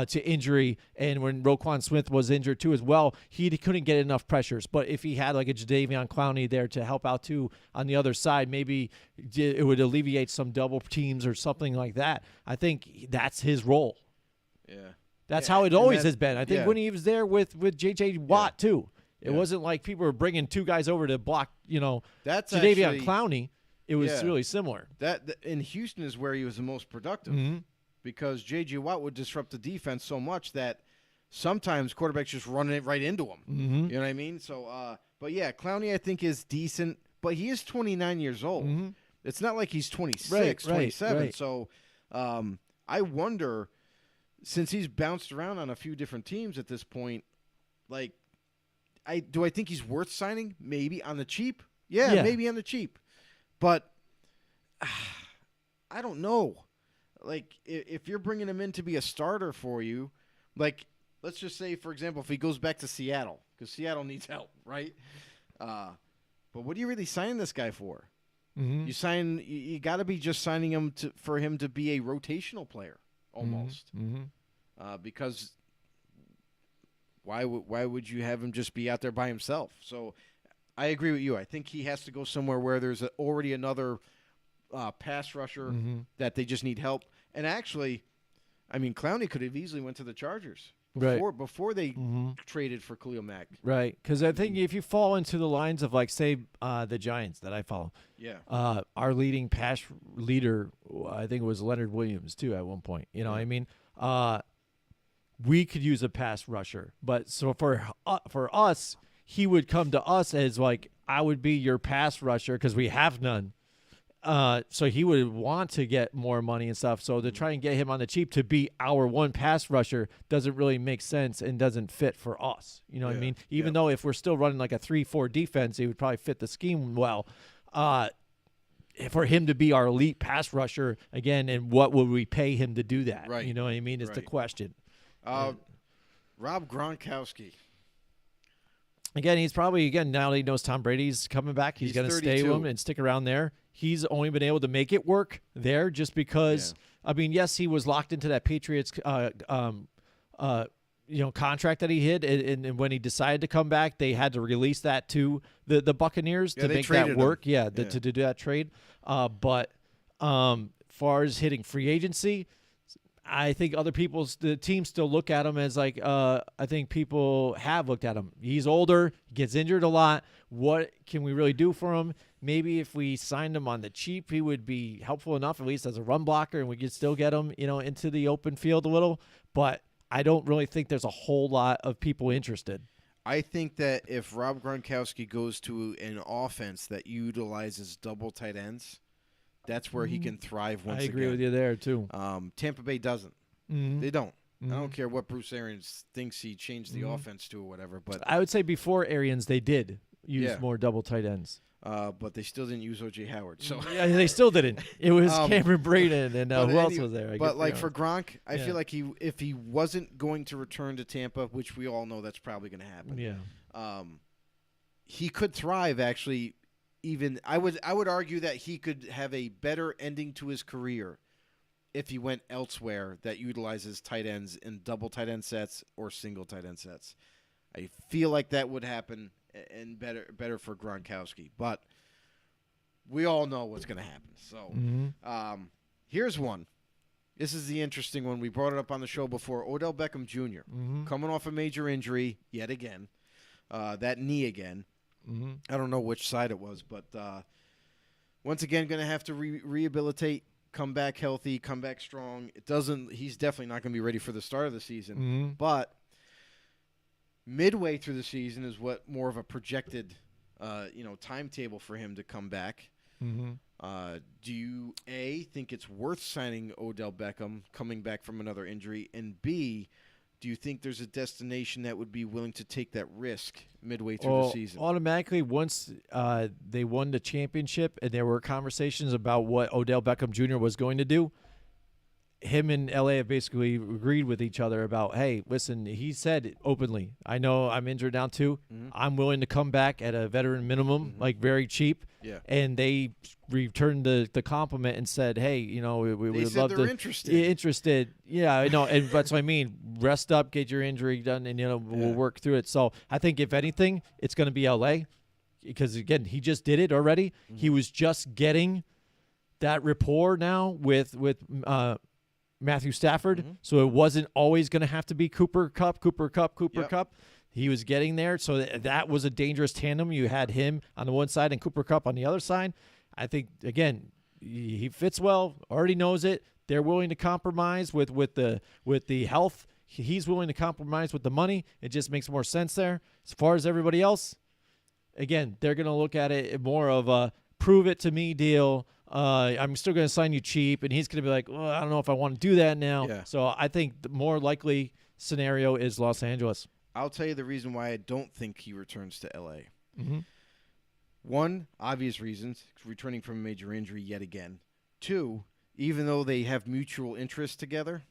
to injury, and when Roquan Smith was injured too as well, he couldn't get enough pressures. But if he had like a Jadeveon Clowney there to help out too on the other side, maybe it would alleviate some double teams or something like that. I think that's his role. Yeah. That's how it always has been. I think when he was there with J.J. Watt too. It wasn't like people were bringing two guys over to block, That's Jadeveon Clowney. It was really similar. That in Houston is where he was the most productive because J.J. Watt would disrupt the defense so much that sometimes quarterbacks just run it right into him. You know what I mean? So, but yeah, Clowney I think is decent, but he is 29 years old. It's not like he's 26, 27. Right. So, I wonder, since he's bounced around on a few different teams at this point, like, do I think he's worth signing? Maybe on the cheap. Yeah, maybe on the cheap. But I don't know. Like, if you're bringing him in to be a starter for you, like, let's just say, for example, if he goes back to Seattle, because Seattle needs help, right? But what are you really signing this guy for? You got to be just signing him for him to be a rotational player almost. Because why would you have him just be out there by himself? So I agree with you. I think he has to go somewhere where there's already another pass rusher that they just need help. And actually, I mean, Clowney could have easily went to the Chargers before they traded for Khalil Mack. Right, because I think if you fall into the lines of, like, say, the Giants that I follow, our leading pass leader, I think it was Leonard Williams, too, at one point. You know what I mean? We could use a pass rusher. But so for us, he would come to us as, like, I would be your pass rusher because we have none. So he would want to get more money and stuff. So to try and get him on the cheap to be our one pass rusher doesn't really make sense and doesn't fit for us. You know what I mean? Even though if we're still running like a 3-4 defense, he would probably fit the scheme well. For him to be our elite pass rusher, again, and what would we pay him to do that? Right. You know what I mean? Is the question. Rob Gronkowski. Again, he's probably, now that he knows Tom Brady's coming back, he's going to stay with him and stick around there. He's only been able to make it work there just because, I mean, yes, he was locked into that Patriots contract that he hit, and when he decided to come back, they had to release that to the Buccaneers to make that work. To do that trade. But far as hitting free agency, I think the teams still look at him as like I think people have looked at him. He's older, gets injured a lot. What can we really do for him? Maybe if we signed him on the cheap, he would be helpful enough, at least as a run blocker, and we could still get him, into the open field a little. But I don't really think there's a whole lot of people interested. I think that if Rob Gronkowski goes to an offense that utilizes double tight ends, that's where he can thrive once again. I agree with you there, too. Tampa Bay doesn't. They don't. I don't care what Bruce Arians thinks he changed the offense to or whatever. But I would say before Arians, they did use more double tight ends. But they still didn't use O.J. Howard. So yeah, they still didn't. It was Cameron Braden and who else was there? For Gronk, I feel like if he wasn't going to return to Tampa, which we all know that's probably going to happen, he could thrive actually. Even I would argue that he could have a better ending to his career if he went elsewhere that utilizes tight ends in double tight end sets or single tight end sets. I feel like that would happen and better for Gronkowski. But we all know what's going to happen. So here's one. This is the interesting one. We brought it up on the show before. Odell Beckham Jr. Coming off a major injury yet again. That knee again. I don't know which side it was, but once again, going to have to rehabilitate, come back healthy, come back strong. He's definitely not going to be ready for the start of the season. But midway through the season is what more of a projected, timetable for him to come back. Do you think it's worth signing Odell Beckham coming back from another injury, and B, do you think there's a destination that would be willing to take that risk midway through the season? Automatically, once they won the championship and there were conversations about what Odell Beckham Jr. was going to do, him and L.A. have basically agreed with each other about, hey, listen, he said openly, I know I'm injured now too. I'm willing to come back at a veteran minimum, like very cheap. Yeah. And they returned the compliment and said, hey, we would love to. Interested. Yeah, I know. And that's what I mean. Rest up, get your injury done, and, we'll work through it. So I think if anything, it's going to be L.A. because, again, he just did it already. He was just getting that rapport now with Matthew Stafford, so it wasn't always going to have to be Cooper Kupp. He was getting there, so that was a dangerous tandem. You had him on the one side and Cooper Kupp on the other side. I think, again, he fits well, already knows it. They're willing to compromise with the health. He's willing to compromise with the money. It just makes more sense there. As far as everybody else, again, they're going to look at it more of a prove it to me deal. I'm still going to sign you cheap, and he's going to be like, well, I don't know if I want to do that now. Yeah. So I think the more likely scenario is Los Angeles. I'll tell you the reason why I don't think he returns to L.A. One, obvious reasons, returning from a major injury yet again. Two, even though they have mutual interest together,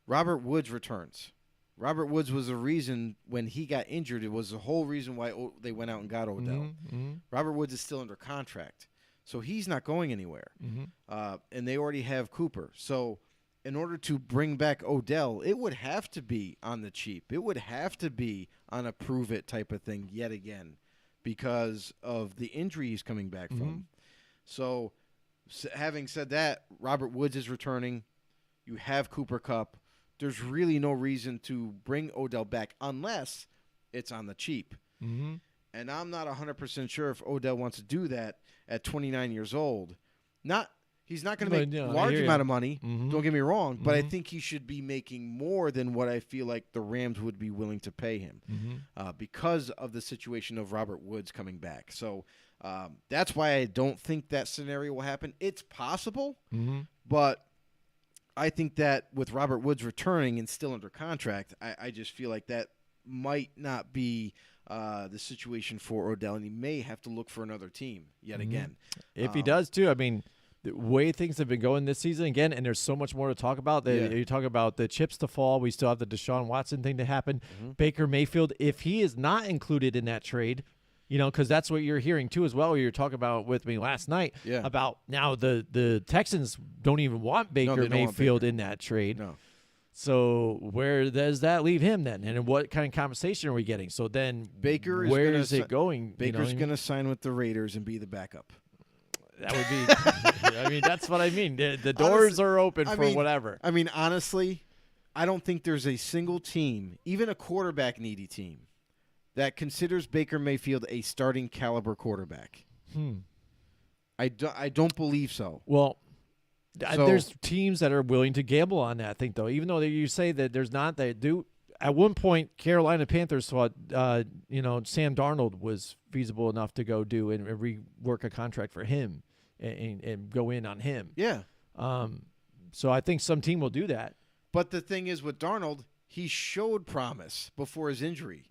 Robert Woods returns. Robert Woods was the reason when he got injured. It was the whole reason why they went out and got Odell. Robert Woods is still under contract. So he's not going anywhere. And they already have Cooper. So in order to bring back Odell, it would have to be on the cheap. It would have to be on a prove-it type of thing yet again because of the injury he's coming back from. So, having said that, Robert Woods is returning. You have Cooper Kupp. There's really no reason to bring Odell back unless it's on the cheap. And I'm not 100% sure if Odell wants to do that at 29 years old. He's not going to make a large amount of money, don't get me wrong, but I think he should be making more than what I feel like the Rams would be willing to pay him because of the situation of Robert Woods coming back. So that's why I don't think that scenario will happen. It's possible, but I think that with Robert Woods returning and still under contract, I just feel like that might not be the situation for Odell, and he may have to look for another team yet again. If he does, too, I mean, the way things have been going this season, again, and there's so much more to talk about. You talk about the chips to fall. We still have the Deshaun Watson thing to happen. Baker Mayfield, if he is not included in that trade, because that's what you're hearing, too, as well. You were talking about with me last night about now the Texans don't even want Baker Mayfield in that trade. No. So where does that leave him then? And what kind of compensation are we getting? So then where is it going? Baker's going to sign with the Raiders and be the backup. That would be – I mean, that's what I mean. The doors are open for whatever. I mean, honestly, I don't think there's a single team, even a quarterback-needy team, that considers Baker Mayfield a starting caliber quarterback. I don't believe so. Well – there's teams that are willing to gamble on that, I think, though. Even though you say that there's not, they do. At one point, Carolina Panthers thought, Sam Darnold was feasible enough to go do and rework a contract for him and go in on him. Yeah. So I think some team will do that. But the thing is with Darnold, he showed promise before his injury.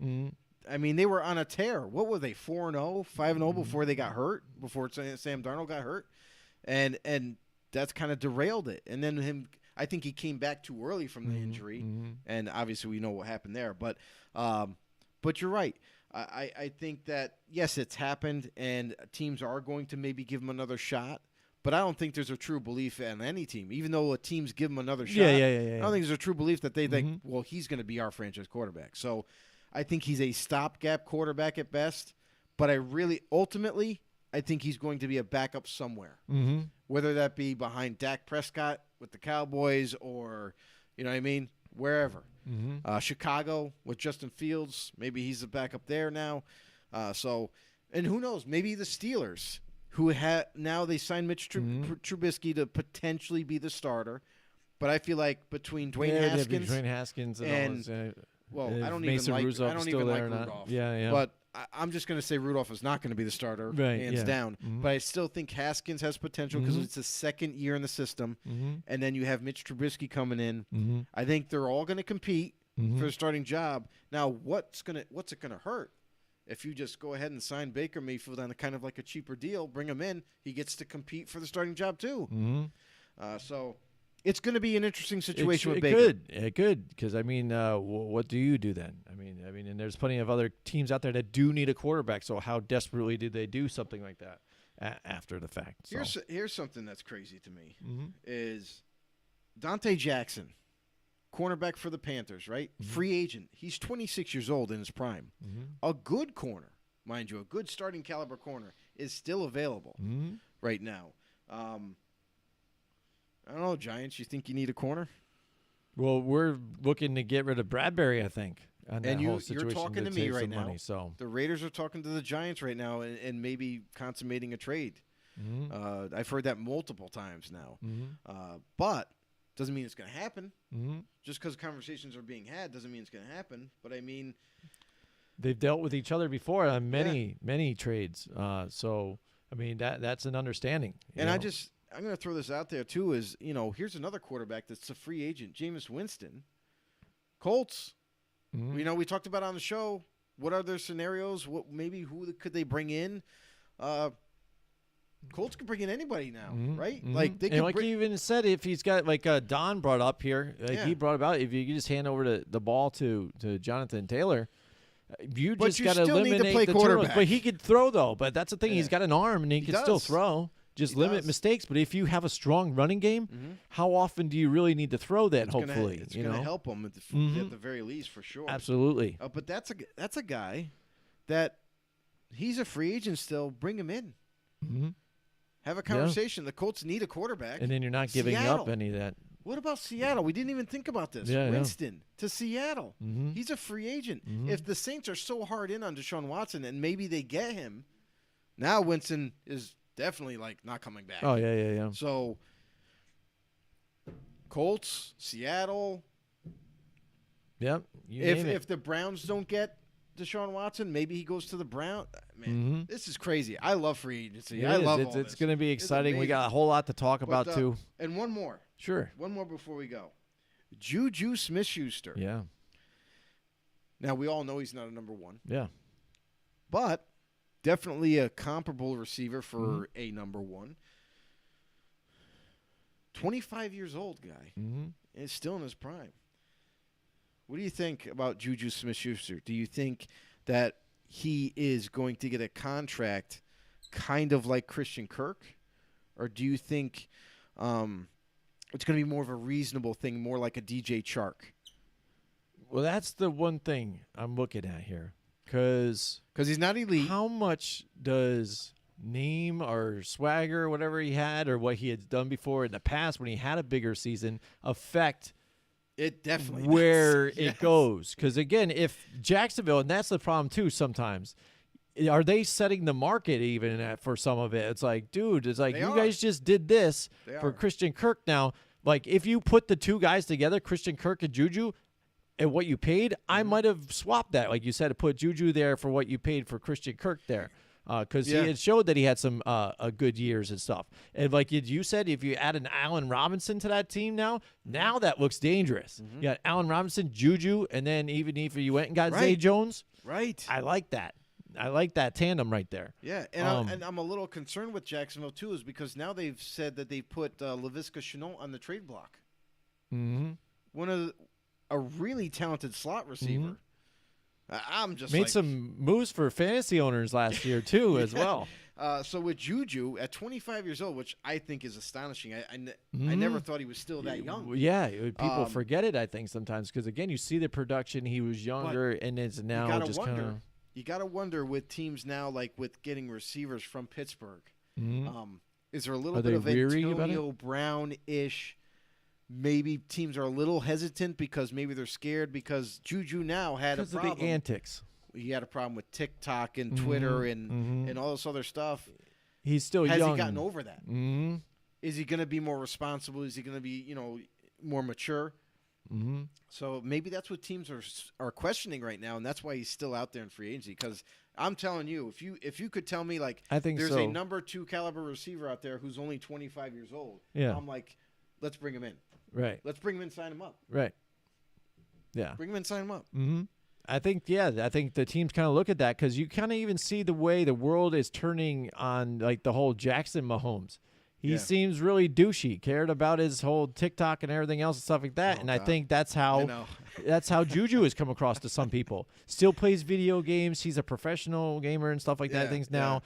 I mean, they were on a tear. What were they, 4-0, 5-0 before they got hurt, before Sam Darnold got hurt? And that's kind of derailed it. And then I think he came back too early from the injury, and obviously we know what happened there. But you're right. I think that, yes, it's happened, and teams are going to maybe give him another shot. But I don't think there's a true belief in any team, even though a teams give him another shot. I don't think there's a true belief that they think, well, he's going to be our franchise quarterback. So I think he's a stopgap quarterback at best. But ultimately, I think he's going to be a backup somewhere, whether that be behind Dak Prescott with the Cowboys or, wherever. Chicago with Justin Fields, maybe he's a backup there now. And who knows, maybe the Steelers, who now they signed Mitch Trubisky to potentially be the starter. But I feel like between Dwayne Haskins and I don't even like Rudolph. Yeah. But I'm just going to say Rudolph is not going to be the starter, hands down. But I still think Haskins has potential because it's his second year in the system. And then you have Mitch Trubisky coming in. I think they're all going to compete for the starting job. Now, what's it going to hurt? If you just go ahead and sign Baker Mayfield on kind of like a cheaper deal, bring him in, he gets to compete for the starting job too. So it's going to be an interesting situation with Baker. It could, because what do you do then? I mean, and there's plenty of other teams out there that do need a quarterback. So how desperately do they do something like that after the fact? So. Here's something that's crazy to me is Dante Jackson, cornerback for the Panthers, right? Free agent. He's 26 years old in his prime. A good corner, mind you, a good starting caliber corner is still available right now. I don't know, Giants. You think you need a corner? Well, we're looking to get rid of Bradbury, I think. And you're talking to me right now. Money, so. The Raiders are talking to the Giants right now and maybe consummating a trade. I've heard that multiple times now. But doesn't mean it's going to happen. Just because conversations are being had doesn't mean it's going to happen. But they've dealt with each other before on many trades. So that's an understanding. And I'm going to throw this out there too. Is here's another quarterback that's a free agent, Jameis Winston, Colts. We talked about on the show. What are their scenarios? Who could they bring in? Colts can bring in anybody now, right? Like they you even said, if he's got Don brought up here, he brought about, if you just hand over the ball to Jonathan Taylor, you just got to eliminate the turnovers. But he could throw though. But that's the thing; he's got an arm and he can still throw. Just limit mistakes. But if you have a strong running game, how often do you really need to throw that? Hopefully, it's going to help him at the very least, for sure. Absolutely. But that's a guy that He's a free agent still. Bring him in. Mm-hmm. Have a conversation. The Colts need a quarterback. And then you're not giving up any of that. What about Seattle? We didn't even think about this. Yeah, Winston to Seattle. Mm-hmm. He's a free agent. Mm-hmm. If the Saints are so hard in on Deshaun Watson and maybe they get him, now Winston is definitely not coming back. Oh, yeah. So Colts, Seattle. Yep. If the Browns don't get Deshaun Watson, maybe he goes to the Browns. Man, This is crazy. I love free agency. I love all this. It's going to be exciting. We got a whole lot to talk about, too. And one more. Sure. One more before we go. Juju Smith-Schuster. Yeah. Now, we all know he's not a number one. Yeah. But definitely a comparable receiver for a number one. 25 years old guy. And is still in his prime. What do you think about Juju Smith-Schuster? Do you think that he is going to get a contract kind of like Christian Kirk? Or do you think it's going to be more of a reasonable thing, more like a DJ Chark? Well, that's the one thing I'm looking at here. Because he's not elite. How much does name or swagger or whatever he had or what he had done before in the past when he had a bigger season affect it definitely where does. it goes? Because, again, if Jacksonville, and that's the problem, too, sometimes, are they setting the market even for some of it? It's like, dude, it's like you guys just did this for Christian Kirk now. Like, if you put the two guys together, Christian Kirk and Juju, and what you paid, I might have swapped that. Like you said, to put Juju there for what you paid for Christian Kirk there. Because it showed that he had some good years and stuff. And like you said, if you add an Allen Robinson to that team now that looks dangerous. You got Allen Robinson, Juju, and then even if you went and got Zay Jones. Right. I like that. I like that tandem right there. Yeah, and I'm a little concerned with Jacksonville, too, is because now they've said that they put Laviska Shenault on the trade block. A really talented slot receiver. I'm just made some moves for fantasy owners last year too, as well. So with Juju at 25 years old, which I think is astonishing, I never thought he was still that young. Yeah, people forget it. I think sometimes because again, you see the production. He was younger, and it's now just kind of. You got to wonder with teams now, like with getting receivers from Pittsburgh. Is there a little bit of Antonio Brown-ish? Maybe teams are a little hesitant because maybe they're scared because Juju now had a problem. Because of the antics. He had a problem with TikTok and Twitter and all this other stuff. He's still young. Has he gotten over that? Is he going to be more responsible? Is he going to be, more mature? So maybe that's what teams are questioning right now, and that's why he's still out there in free agency. Because I'm telling you, if you could tell me I think there's a number 2 caliber receiver out there who's only 25 years old, I'm like, let's bring him in. Right. Let's bring him in, sign him up. Right. Yeah. Bring him in, sign him up. I think the teams kind of look at that because you kind of even see the way the world is turning on like the whole Jackson Mahomes. He seems really douchey, cared about his whole TikTok and everything else and stuff like that. I think that's how Juju has come across to some people. Still plays video games. He's a professional gamer and stuff like that. Things now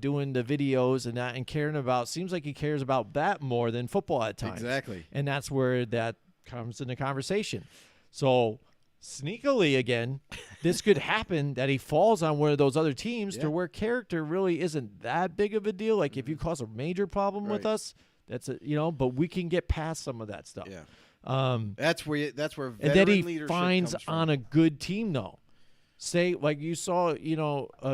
doing the videos and that and caring about. Seems like he cares about that more than football at times. Exactly. And that's where that comes into conversation. So sneakily again, this could happen that he falls on one of those other teams to where character really isn't that big of a deal. Like if you cause a major problem with us, that's but we can get past some of that stuff. Yeah. That's where and then he leadership finds comes from. on a good team though. Say like you saw,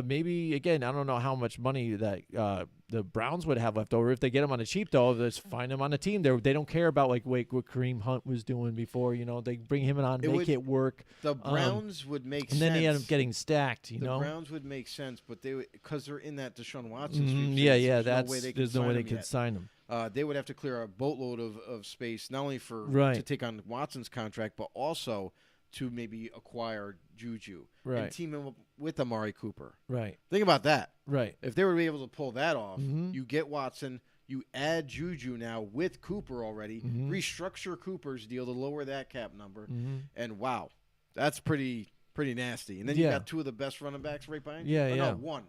maybe again, I don't know how much money that the Browns would have left over if they get him on a cheap though. Just find him on a team. They don't care about like what Kareem Hunt was doing before. They bring him on, make it work. The Browns would make sense. And then he ended up getting stacked. The Browns would make sense, but because they're in that Deshaun Watson. There's no way they could sign him. They would have to clear a boatload of space, not only to take on Watson's contract, but also to maybe acquire Juju and team him up with Amari Cooper. Right. Think about that. Right. If they were able to pull that off, you get Watson, you add Juju now with Cooper already, restructure Cooper's deal to lower that cap number, and wow, that's pretty nasty. And then you got 2 of the best running backs right behind you. No, one.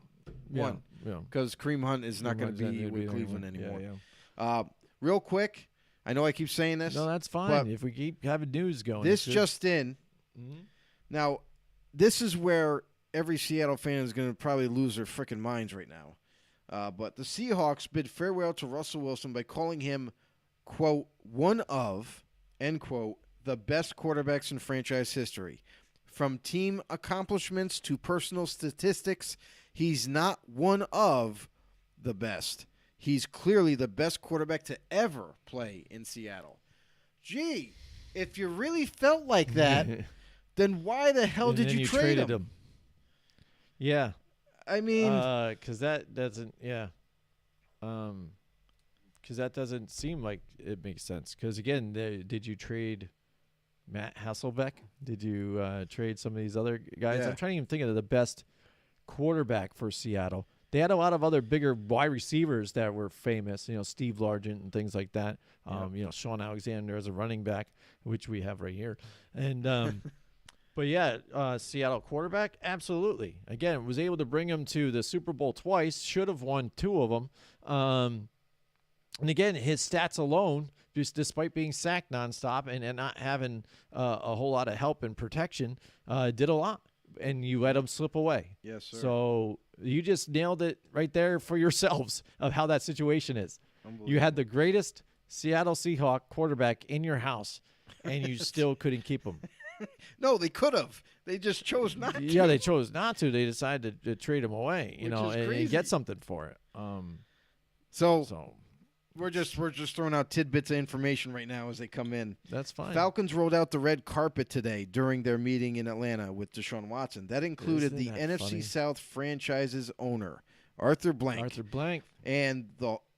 Because Kareem Hunt is not going to be with Cleveland anymore. Real quick, I know I keep saying this. No, that's fine. If we keep having news going. This just in. Now, this is where every Seattle fan is going to probably lose their freaking minds right now. But the Seahawks bid farewell to Russell Wilson by calling him, quote, one of, end quote, the best quarterbacks in franchise history. From team accomplishments to personal statistics, he's not one of the best. He's clearly the best quarterback to ever play in Seattle. Gee, if you really felt like that, then why the hell did you trade him? Yeah. I mean, because that doesn't, because that doesn't seem like it makes sense. Because again, did you trade Matt Hasselbeck? Did you trade some of these other guys? Yeah. I'm trying to even think of the best quarterback for Seattle. They had a lot of other bigger wide receivers that were famous, Steve Largent and things like that. Sean Alexander as a running back, which we have right here. And but yeah, Seattle quarterback, absolutely. Again, was able to bring him to the Super Bowl twice. Should have won 2 of them. And again, his stats alone, just despite being sacked nonstop and not having a whole lot of help and protection, did a lot. And you let him slip away. Yes, sir. So you just nailed it right there for yourselves of how that situation is. You had the greatest Seattle Seahawk quarterback in your house, and you still couldn't keep him. No, they could have. They just chose not to. Yeah, they chose not to. They decided to trade him away, and get something for it. So we're just throwing out tidbits of information right now as they come in. That's fine. Falcons rolled out the red carpet today during their meeting in Atlanta with Deshaun Watson. That included the NFC funny? South franchise's owner, Arthur Blank, and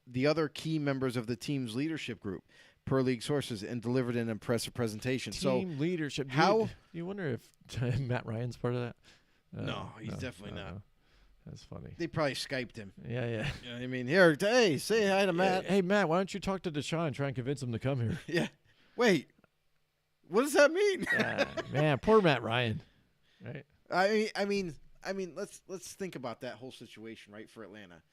the other key members of the team's leadership group, per league sources, and delivered an impressive presentation. Team leadership. How you wonder if Matt Ryan's part of that? No, he's definitely not. That's funny. They probably Skyped him. Yeah. You know what I mean, here, hey, say hi to Matt. Hey, Matt, why don't you talk to Deshaun and try and convince him to come here? Yeah. Wait, what does that mean? Man, poor Matt Ryan. Right. I mean, let's think about that whole situation, right, for Atlanta.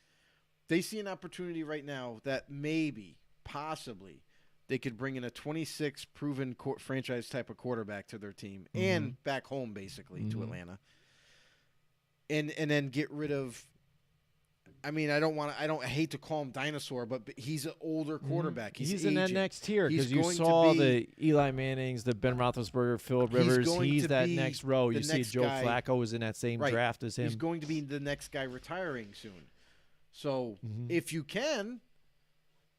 They see an opportunity right now that maybe, possibly, they could bring in a 26 proven franchise type of quarterback to their team and back home, basically, to Atlanta. And then get rid of. I mean, I hate to call him dinosaur, but he's an older quarterback. He's in that next tier because you saw the Eli Mannings, the Ben Roethlisberger, Phillip Rivers. He's that next row. You see Joe Flacco was in that same draft as him. He's going to be the next guy retiring soon. So if you can,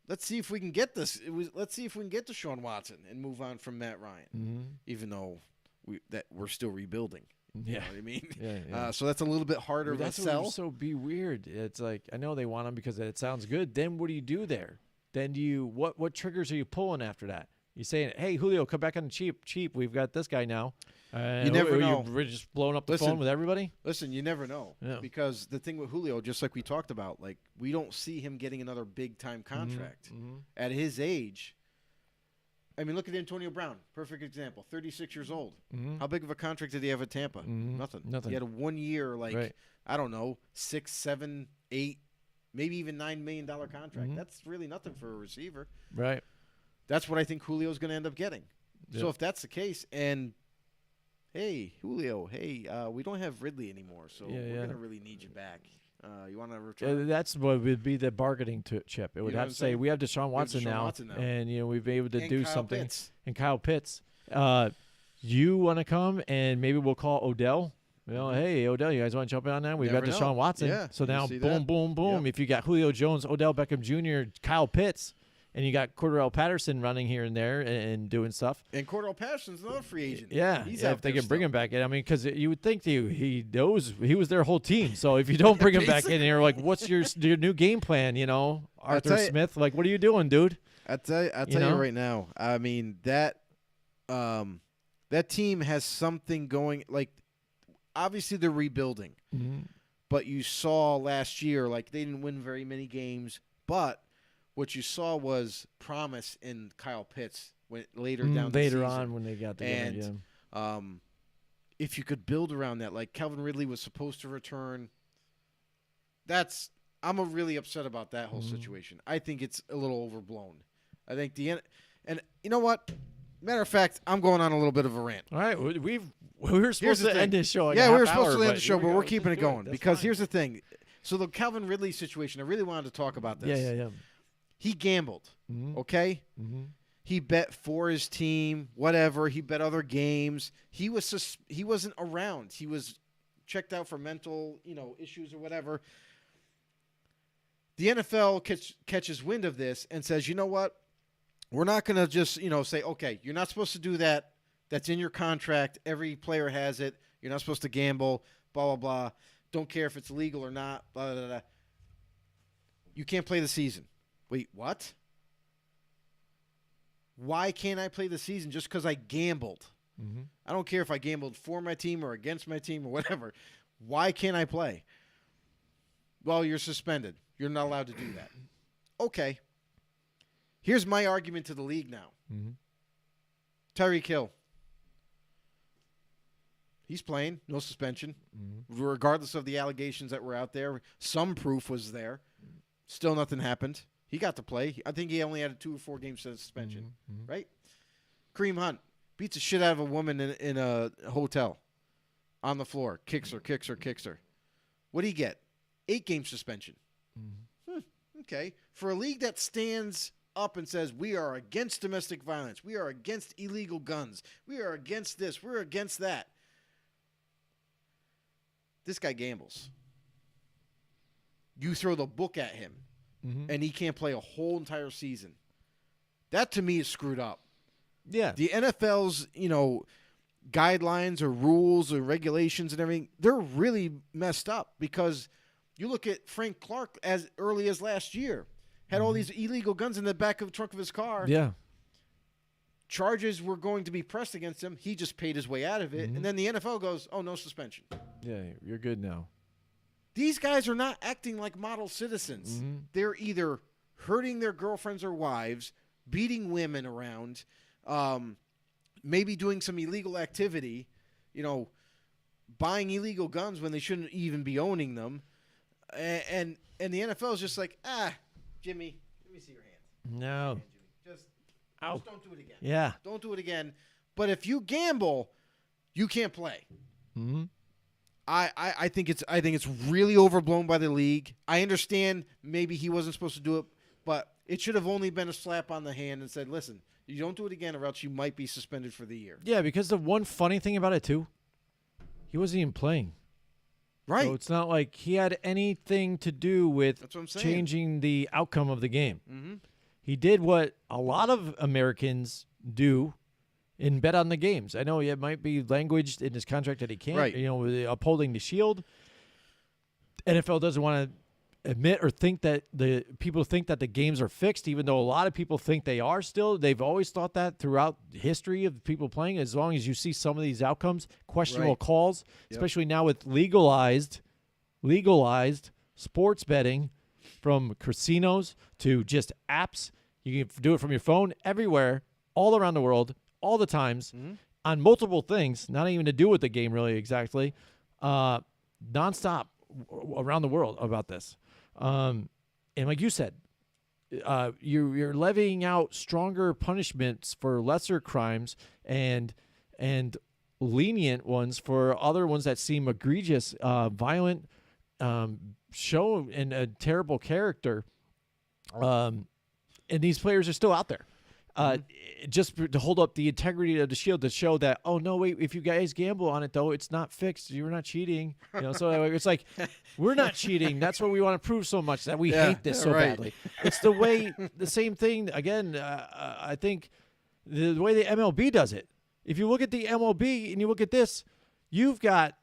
let's see if we can get this. Let's see if we can get Deshaun Watson and move on from Matt Ryan, even though we're still rebuilding. You know what I mean? Yeah. So that's a little bit harder to sell. That's so be weird. It's like, I know they want him because it sounds good. Then what do you do there? Then what triggers are you pulling after that? You saying, hey, Julio, come back on the cheap. We've got this guy now. You never know. You're just blowing up the phone with everybody? Listen, you never know. Yeah. Because the thing with Julio, just like we talked about, like we don't see him getting another big-time contract. At his age, I mean, look at Antonio Brown. Perfect example. 36 years old. How big of a contract did he have at Tampa? Nothing. Nothing. He had a 1 year, I don't know, 6, 7, 8, maybe even $9 million contract. That's really nothing for a receiver. Right. That's what I think Julio's going to end up getting. Yep. So if that's the case, and hey, Julio, we don't have Ridley anymore, so we're going to really need you back. You want to return? That's what would be the bargaining chip. It would have to say, we have Deshaun Watson now, and we've been able to do something. And Kyle Pitts. You want to come, and maybe we'll call Odell. Hey, Odell, you guys want to jump in on that? We've got Deshaun Watson. Yeah, so now, boom. Yep. If you got Julio Jones, Odell Beckham Jr., Kyle Pitts, and you got Cordarrelle Patterson running here and there and doing stuff. And Cordarrelle Patterson's another free agent. Yeah, if they can bring him back in. I mean, because you would think he was their whole team. So if you don't bring him back in here, like, what's your new game plan? Arthur Smith, like, what are you doing, dude? I'll tell you right now. I mean, that team has something going. Like, obviously they're rebuilding, but you saw last year, like, they didn't win very many games, but what you saw was promise in Kyle Pitts later on when they got together. And if you could build around that, like Calvin Ridley was supposed to return, I'm really upset about that whole situation. I think it's a little overblown. I think and you know what? Matter of fact, I'm going on a little bit of a rant. All right, we were supposed to end this show. Like yeah, we were supposed to end the show, here we but go. we're keeping it Let's do going That's because fine. here's the thing. So the Calvin Ridley situation, I really wanted to talk about this. Yeah. He gambled, Mm-hmm. okay? Mm-hmm. He bet for his team, whatever. He bet other games. He wasn't around. He was checked out for mental, issues or whatever. The NFL catches wind of this and says, you know what? We're not going to just, say, okay, you're not supposed to do that. That's in your contract. Every player has it. You're not supposed to gamble, blah, blah, blah. Don't care if it's legal or not, blah, blah, blah, blah. You can't play the season. Wait, what? Why can't I play the season just because I gambled? Mm-hmm. I don't care if I gambled for my team or against my team or whatever. Why can't I play? Well, you're suspended. You're not allowed to do that. Okay. Here's my argument to the league now. Mm-hmm. Tyreek Hill. He's playing. No suspension. Mm-hmm. Regardless of the allegations that were out there. Some proof was there. Still nothing happened. He got to play. I think he only had a 2 or 4 game suspension. Mm-hmm. Right? Kareem Hunt beats the shit out of a woman in a hotel on the floor. Kicks her. What do you get? 8 game suspension. Mm-hmm. Okay. For a league that stands up and says, we are against domestic violence. We are against illegal guns. We are against this. We're against that. This guy gambles. You throw the book at him, and he can't play a whole entire season. That, to me, is screwed up. Yeah. The NFL's, guidelines or rules or regulations and everything, they're really messed up because you look at Frank Clark as early as last year. Had all these illegal guns in the back of the trunk of his car. Yeah. Charges were going to be pressed against him. He just paid his way out of it. And then the NFL goes, oh, no suspension. Yeah, you're good now. These guys are not acting like model citizens. Mm-hmm. They're either hurting their girlfriends or wives, beating women around, maybe doing some illegal activity, buying illegal guns when they shouldn't even be owning them. And the NFL is just like, Jimmy, let me see your hands. No. Just Ow. don't do it again. Yeah. Don't do it again. But if you gamble, you can't play. Mm-hmm. I think it's really overblown by the league. I understand maybe he wasn't supposed to do it, but it should have only been a slap on the hand and said, listen, you don't do it again or else you might be suspended for the year. Yeah, because the one funny thing about it, too, he wasn't even playing. Right. So it's not like he had anything to do with That's what I'm saying. changing the outcome of the game. Mm-hmm. He did what a lot of Americans do and bet on the games. I know it might be language in his contract that he can't, Right. With upholding the shield. NFL doesn't want to admit or think that the people think that the games are fixed, even though a lot of people think they are still. They've always thought that throughout history of people playing. As long as you see some of these outcomes, questionable Right. calls, especially now with legalized sports betting from casinos to just apps. You can do it from your phone everywhere, all around the world, all the times, on multiple things, not even to do with the game really exactly, nonstop around the world about this. And like you said, you're levying out stronger punishments for lesser crimes and lenient ones for other ones that seem egregious, violent, show and a terrible character. And these players are still out there. Just to hold up the integrity of the shield to show that, oh, no, wait, if you guys gamble on it, though, it's not fixed. You're not cheating. So it's like, we're not cheating. That's what we want to prove so much, that we hate this so badly. It's the same thing, again, I think, the way the MLB does it. If you look at the MLB and you look at this, you've got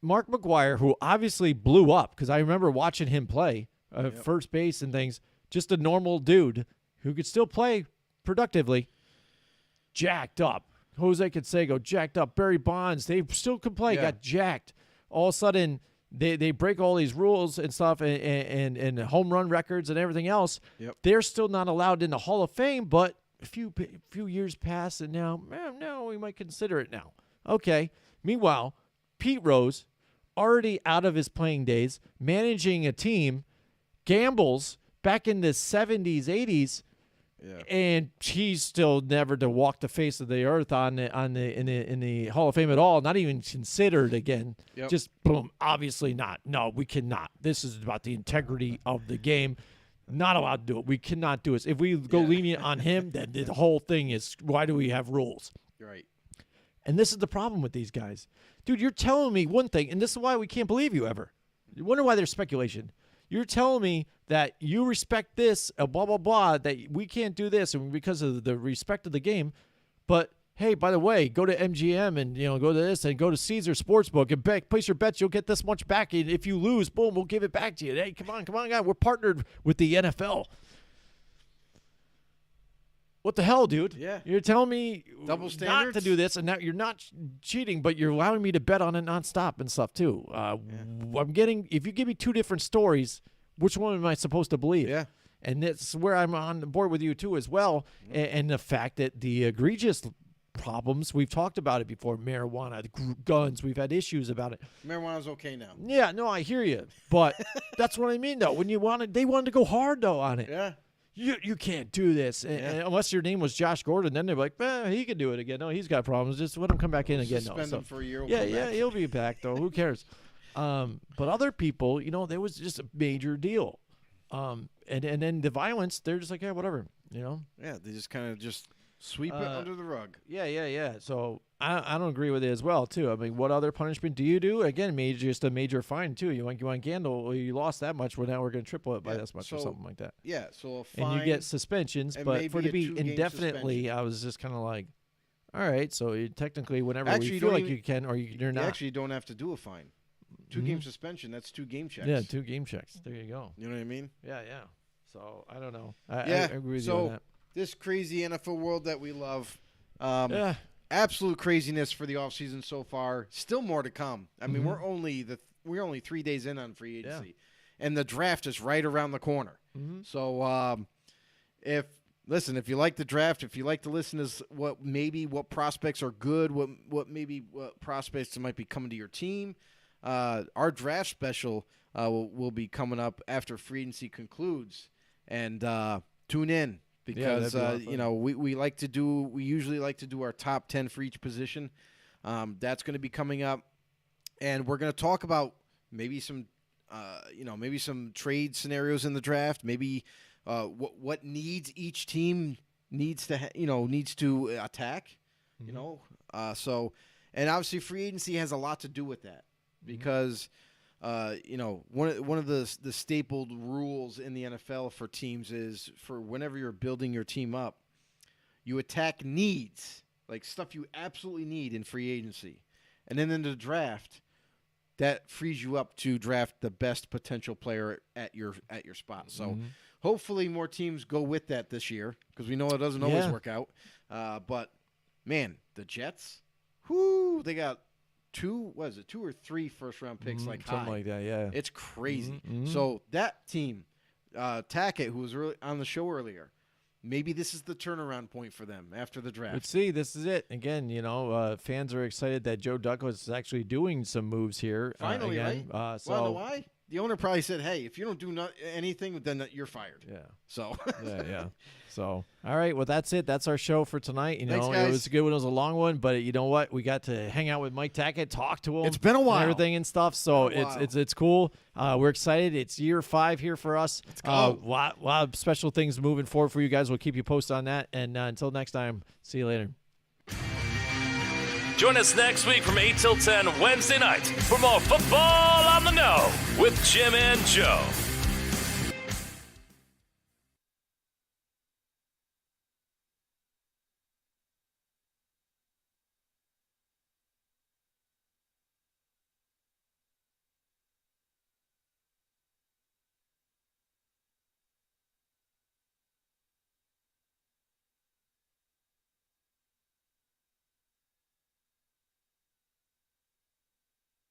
Mark McGwire, who obviously blew up, because I remember watching him play first base and things, just a normal dude who could still play productively, jacked up. Jose Canseco, jacked up. Barry Bonds, they still could play, got jacked. All of a sudden, they break all these rules and stuff and home run records and everything else. Yep. They're still not allowed in the Hall of Fame, but a few years pass, and now, we might consider it now. Okay. Meanwhile, Pete Rose, already out of his playing days, managing a team, gambles back in the 70s, 80s, And he's still never to walk the face of the earth in the Hall of Fame at all. Not even considered again. Yep. Just boom. Obviously not. No, we cannot. This is about the integrity of the game. Not allowed to do it. We cannot do it. If we go lenient on him, then the whole thing is, why do we have rules? Right. And this is the problem with these guys. Dude, you're telling me one thing, and this is why we can't believe you ever. You wonder why there's speculation. You're telling me that you respect this, blah, blah, blah, that we can't do this and because of the respect of the game. But, hey, by the way, go to MGM and, go to this and go to Caesar Sportsbook and place your bets. You'll get this much back. And if you lose, boom, we'll give it back to you. Hey, come on, guys. We're partnered with the NFL. What the hell, dude? Yeah. You're telling me double standards? Not to do this, and now you're not cheating, but you're allowing me to bet on it nonstop and stuff too. If you give me two different stories, which one am I supposed to believe? Yeah. And that's where I'm on board with you too as well. And the fact that the egregious problems, we've talked about it before, marijuana, guns, we've had issues about it. Marijuana's okay now. Yeah, no, I hear you. But that's what I mean, though. When they wanted to go hard, though, on it. Yeah. You can't do this and unless your name was Josh Gordon. Then they're like, he can do it again. No, he's got problems. Just let him come back in again. Suspend him for a year. He'll be back though. Who cares? But other people, there was just a major deal. And then the violence, they're just like, yeah, whatever. Yeah, they just kind of just sweep it under the rug. Yeah. So I don't agree with it as well too. I mean, what other punishment do you do? Again, just a major fine too. You want Gandil, well, you lost that much. Well, now we're going to triple it by this much or something like that. Yeah, so a fine, and you get suspensions, but for it to be indefinitely, suspension. I was just kind of like, all right. So you technically, whenever actually, we feel like you can, or you're not. Actually, you don't have to do a fine. 2-game suspension. That's 2 game checks. Yeah, 2 game checks. There you go. You know what I mean? Yeah. So I don't know. I agree with you on that. This crazy NFL world that we love. Absolute craziness for the offseason so far. Still more to come. I mean, we're only 3 days in on free agency, and the draft is right around the corner. So, if you like the draft, if you like to listen to what prospects are good, what prospects might be coming to your team, our draft special will be coming up after free agency concludes, and tune in. Because we usually like to do our top 10 for each position. That's going to be coming up, and we're going to talk about maybe some trade scenarios in the draft. Maybe what needs each team needs to attack. And obviously free agency has a lot to do with that because. One of the stapled rules in the NFL for teams is for whenever you're building your team up, you attack needs, like stuff you absolutely need in free agency. And then in the draft, that frees you up to draft the best potential player at your spot. So hopefully more teams go with that this year because we know it doesn't always work out. But, man, the Jets, they got two or three first-round picks, something high. like that. Yeah, it's crazy. So that team, Tackett, who was really on the show earlier, maybe this is the turnaround point for them after the draft. Let's see. This is it again. Fans are excited that Joe Douglas is actually doing some moves here. Finally, again. Right? Well, know why? The owner probably said, "Hey, if you don't do anything, then you're fired." Yeah. So. yeah. So, all right. Well, that's it. That's our show for tonight. Thanks, guys. It was a good one. It was a long one, but you know what? We got to hang out with Mike Tackett, talk to him. It's been a while. And everything and stuff. So it's cool. We're excited. It's year 5 here for us. Let's go. A lot of special things moving forward for you guys. We'll keep you posted on that. And until next time, see you later. Join us next week from 8 till 10 Wednesday night for more football on the know with Jim and Joe.